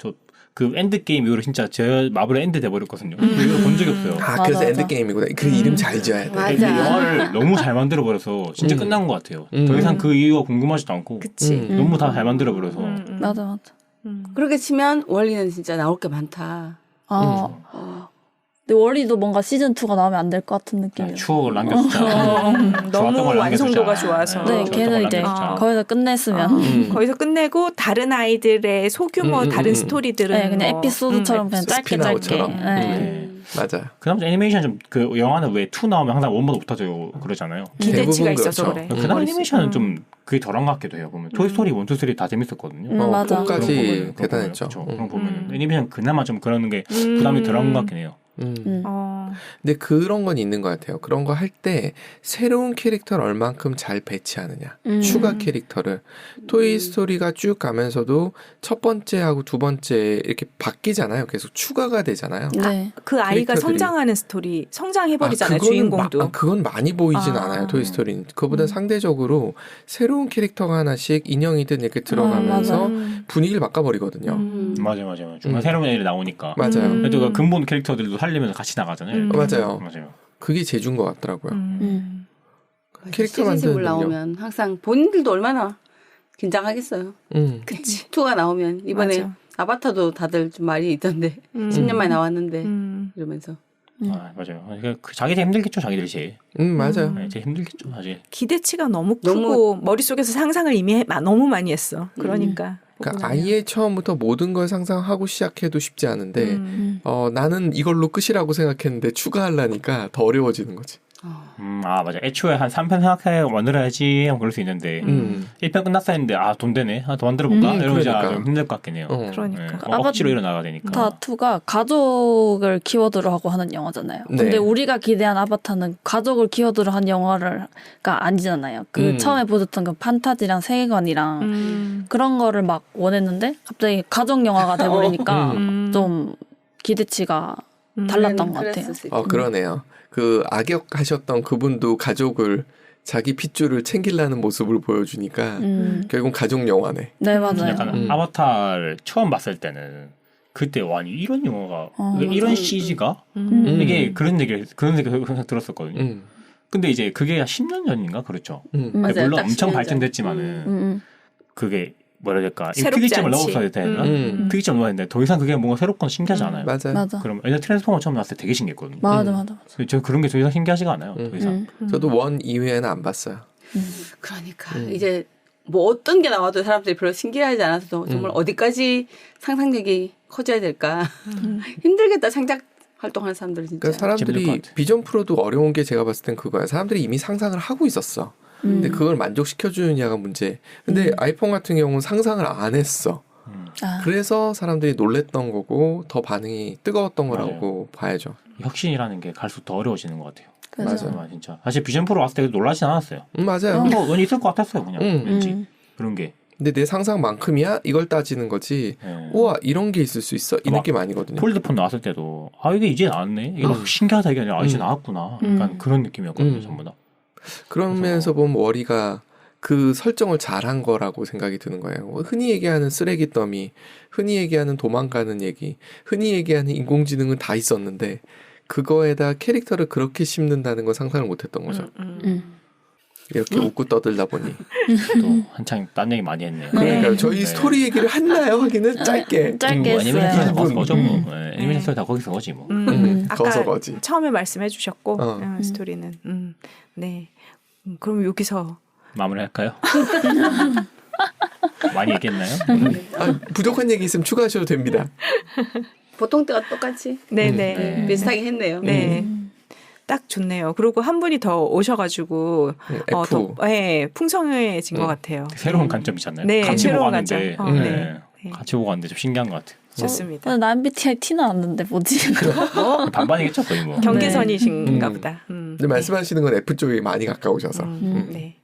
그 엔드게임 이후로 진짜 제 마블의 엔드 돼버렸거든요. 이거 본 적이 없어요. 그래서 맞아. 엔드게임이구나. 그 이름 잘 지어야 돼. 맞아. 근데 영화를 너무 잘 만들어버려서 진짜 끝난 것 같아요. 더 이상 그 이유가 궁금하지도 않고 그치. 너무 다 잘 만들어버려서 맞아. 그렇게 치면 원리는 진짜 나올 게 많다. 근데 월리도 뭔가 시즌 2가 나오면 안 될 것 같은 느낌이에요. 추억을 남겨주자. 너무 완성도가 좋아서. 네, 걔는 이제 거기서 끝냈으면 거기서 끝내고 다른 아이들의 소규모 다른 스토리들은 네, 그냥 뭐, 에피소드처럼 그냥 짧게 스피나웃처럼. 네. 맞아요. 그다음 애니메이션 좀 그 영화는 왜 2 나오면 항상 1보다 못하죠 그러잖아요. 기대치가 대부분 있어서 그렇죠. 그래. 그다음 애니메이션은 좀 그게 덜한 것 같기도 해요. 보면 토이스토리 1, 2, 3 다 재밌었거든요. 맞아. 폼까지 대단했죠. 그런 보면 애니메이션 그나마 좀 그러는 게 부담이 덜한 것 같긴 해요. 근데 그런 건 있는 것 같아요. 그런 거 할 때 새로운 캐릭터를 얼만큼 잘 배치하느냐. 추가 캐릭터를. 토이스토리가 쭉 가면서도 첫 번째하고 두 번째 이렇게 바뀌잖아요. 계속 추가가 되잖아요. 네. 그 아이가 캐릭터들이. 성장하는 스토리, 성장해버리잖아요, 그거는 주인공도. 그건 많이 보이진 않아요. 토이스토리는. 그보다 상대적으로 새로운 캐릭터가 하나씩 인형이든 이렇게 들어가면서 분위기를 바꿔버리거든요. 맞아요. 중간 새로운 애들이 나오니까. 맞아요. 그래도 그 근본 캐릭터들도 살리면서 같이 나가잖아요. 맞아요. 맞아요. 그게 제주인 것 같더라고요. 캐릭터 시즌2 만드는 나오면 항상 본인들도 얼마나 긴장하겠어요. 그치. 2가 나오면 이번에 맞아. 아바타도 다들 좀 말이 있던데 10년 만에 나왔는데 이러면서 아, 맞아요. 그 자기 제일 힘들겠죠, 자기들이 제일. 맞아요. 네, 제일 힘들겠죠, 사실. 기대치가 너무 크고 머릿속에서 상상을 이미 너무 많이 했어. 그러니까. 그러니까 아예 처음부터 모든 걸 상상하고 시작해도 쉽지 않은데 나는 이걸로 끝이라고 생각했는데 추가하려니까 더 어려워지는 거지. 아, 맞아. 애초에 한 3편 생각해 만들어야지 하면 그럴 수 있는데 1편 끝났어 했는데 아, 돈 되네. 하나 더 만들어볼까? 이러면 그러니까. 좀 힘들 것 같긴 해요. 그러니까. 억지로 일어나야 되니까. 아바타가 가족을 키워드로 하고 하는 영화잖아요. 네. 근데 우리가 기대한 아바타는 가족을 키워드로 한 영화가 아니잖아요. 그 처음에 보셨던 그 판타지랑 세계관이랑 그런 거를 막 원했는데 갑자기 가족 영화가 돼버리니까 좀 기대치가 달랐던 것 같아요. 그러네요. 그 악역하셨던 그분도 가족을 자기 핏줄을 챙기려는 모습을 보여주니까 결국 가족 영화네. 네, 맞아요. 약간 아바타를 처음 봤을 때는 그때 와 이런 영화가 이런 CG가 이게 그런 얘기 항상 들었었거든요. 근데 이제 그게 10년 전인가 그렇죠. 맞아요. 물론 딱 엄청 10년 전. 발전됐지만은 그게 뭐라 해야 될까 새롭지 특이점을 않지. 넣었어야 되나? 특이점을 넣어야 되는데 더 이상 그게 뭔가 새롭거나 신기하지 않아요. 맞아요. 맞아. 그럼 옛날 트랜스포머 처음 나왔을 때 되게 신기했거든요. 맞아. 저 그런 게 더 이상 신기하지가 않아요. 더 이상. 저도 원 이후에는 안 봤어요. 그러니까 이제 뭐 어떤 게 나와도 사람들이 별로 신기하지 않아서 정말 어디까지 상상력이 커져야 될까 힘들겠다. 창작 활동하는 사람들 진짜. 그러니까 재밌을 것 사람들이 같아. 비전 프로도 어려운 게 제가 봤을 땐 그거야. 사람들이 이미 상상을 하고 있었어. 근데 그걸 만족시켜주느냐가 문제. 근데 아이폰 같은 경우는 상상을 안 했어. 그래서 사람들이 놀랬던 거고 더 반응이 뜨거웠던 거라고 봐야죠. 혁신이라는 게 갈수록 더 어려워지는 것 같아요. 맞아요. 정말 진짜. 사실 비전 프로 왔을 때도 놀라진 않았어요. 맞아요. 뭐 있을 것 같았어요, 그냥. 왠지 그런 게. 근데 내 상상만큼이야? 이걸 따지는 거지. 네. 우와 이런 게 있을 수 있어? 이 막 느낌 아니거든요. 폴드폰 나왔을 때도 이게 이제 나왔네. 이게 막 신기하다 이게 아니라 이제 나왔구나. 약간 그런 느낌이었거든요, 전부 다. 그런 면에서 보면 워리가 그 설정을 잘한 거라고 생각이 드는 거예요. 흔히 얘기하는 쓰레기 더미, 흔히 얘기하는 도망가는 얘기, 흔히 얘기하는 인공지능은 다 있었는데 그거에다 캐릭터를 그렇게 심는다는 건 상상을 못했던 거죠. 이렇게 웃고 떠들다 보니. 또 한창 딴 얘기 많이 했네요. 그러니까 저희 스토리 얘기를 했나요? 하기는 짧게. 짧게 애니메이션 했어요. 다 거기서 거죠, 뭐. 애니메이션 스토리 다 거기서 거지, 뭐. 아까 거서 거지. 처음에 말씀해 주셨고 스토리는 네. 그럼 여기서 마무리할까요? 많이 얘기했나요? 부족한 얘기 있으면 추가하셔도 됩니다. 보통 때와 똑같이 네네 비슷하게 했네요. 네. 딱 좋네요. 그리고 한 분이 더 오셔가지고 F. 더 풍성해진 것 같아요. 새로운 관점이잖아요. 네, 같이 보고 새로운 왔는데, 관점. 네. 같이 보고 왔는데 좀 신기한 것 같아요. 좋습니다. 나 MBTI 티 나왔는데 뭐지? 반반이겠죠, 거의 뭐. 경계선이신가 보다. 근데 말씀하시는 건 F 쪽이 많이 가까우셔서. 네.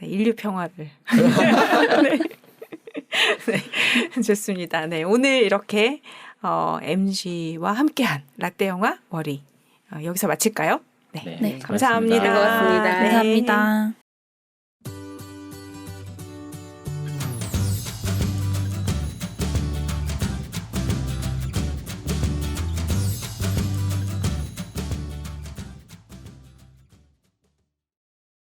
네, 인류 평화를. 네. 네, 좋습니다. 네, 오늘 이렇게 MG와 함께한 라떼 영화 워리 여기서 마칠까요? 네, 네, 감사합니다. 즐거웠습니다. 네. 감사합니다.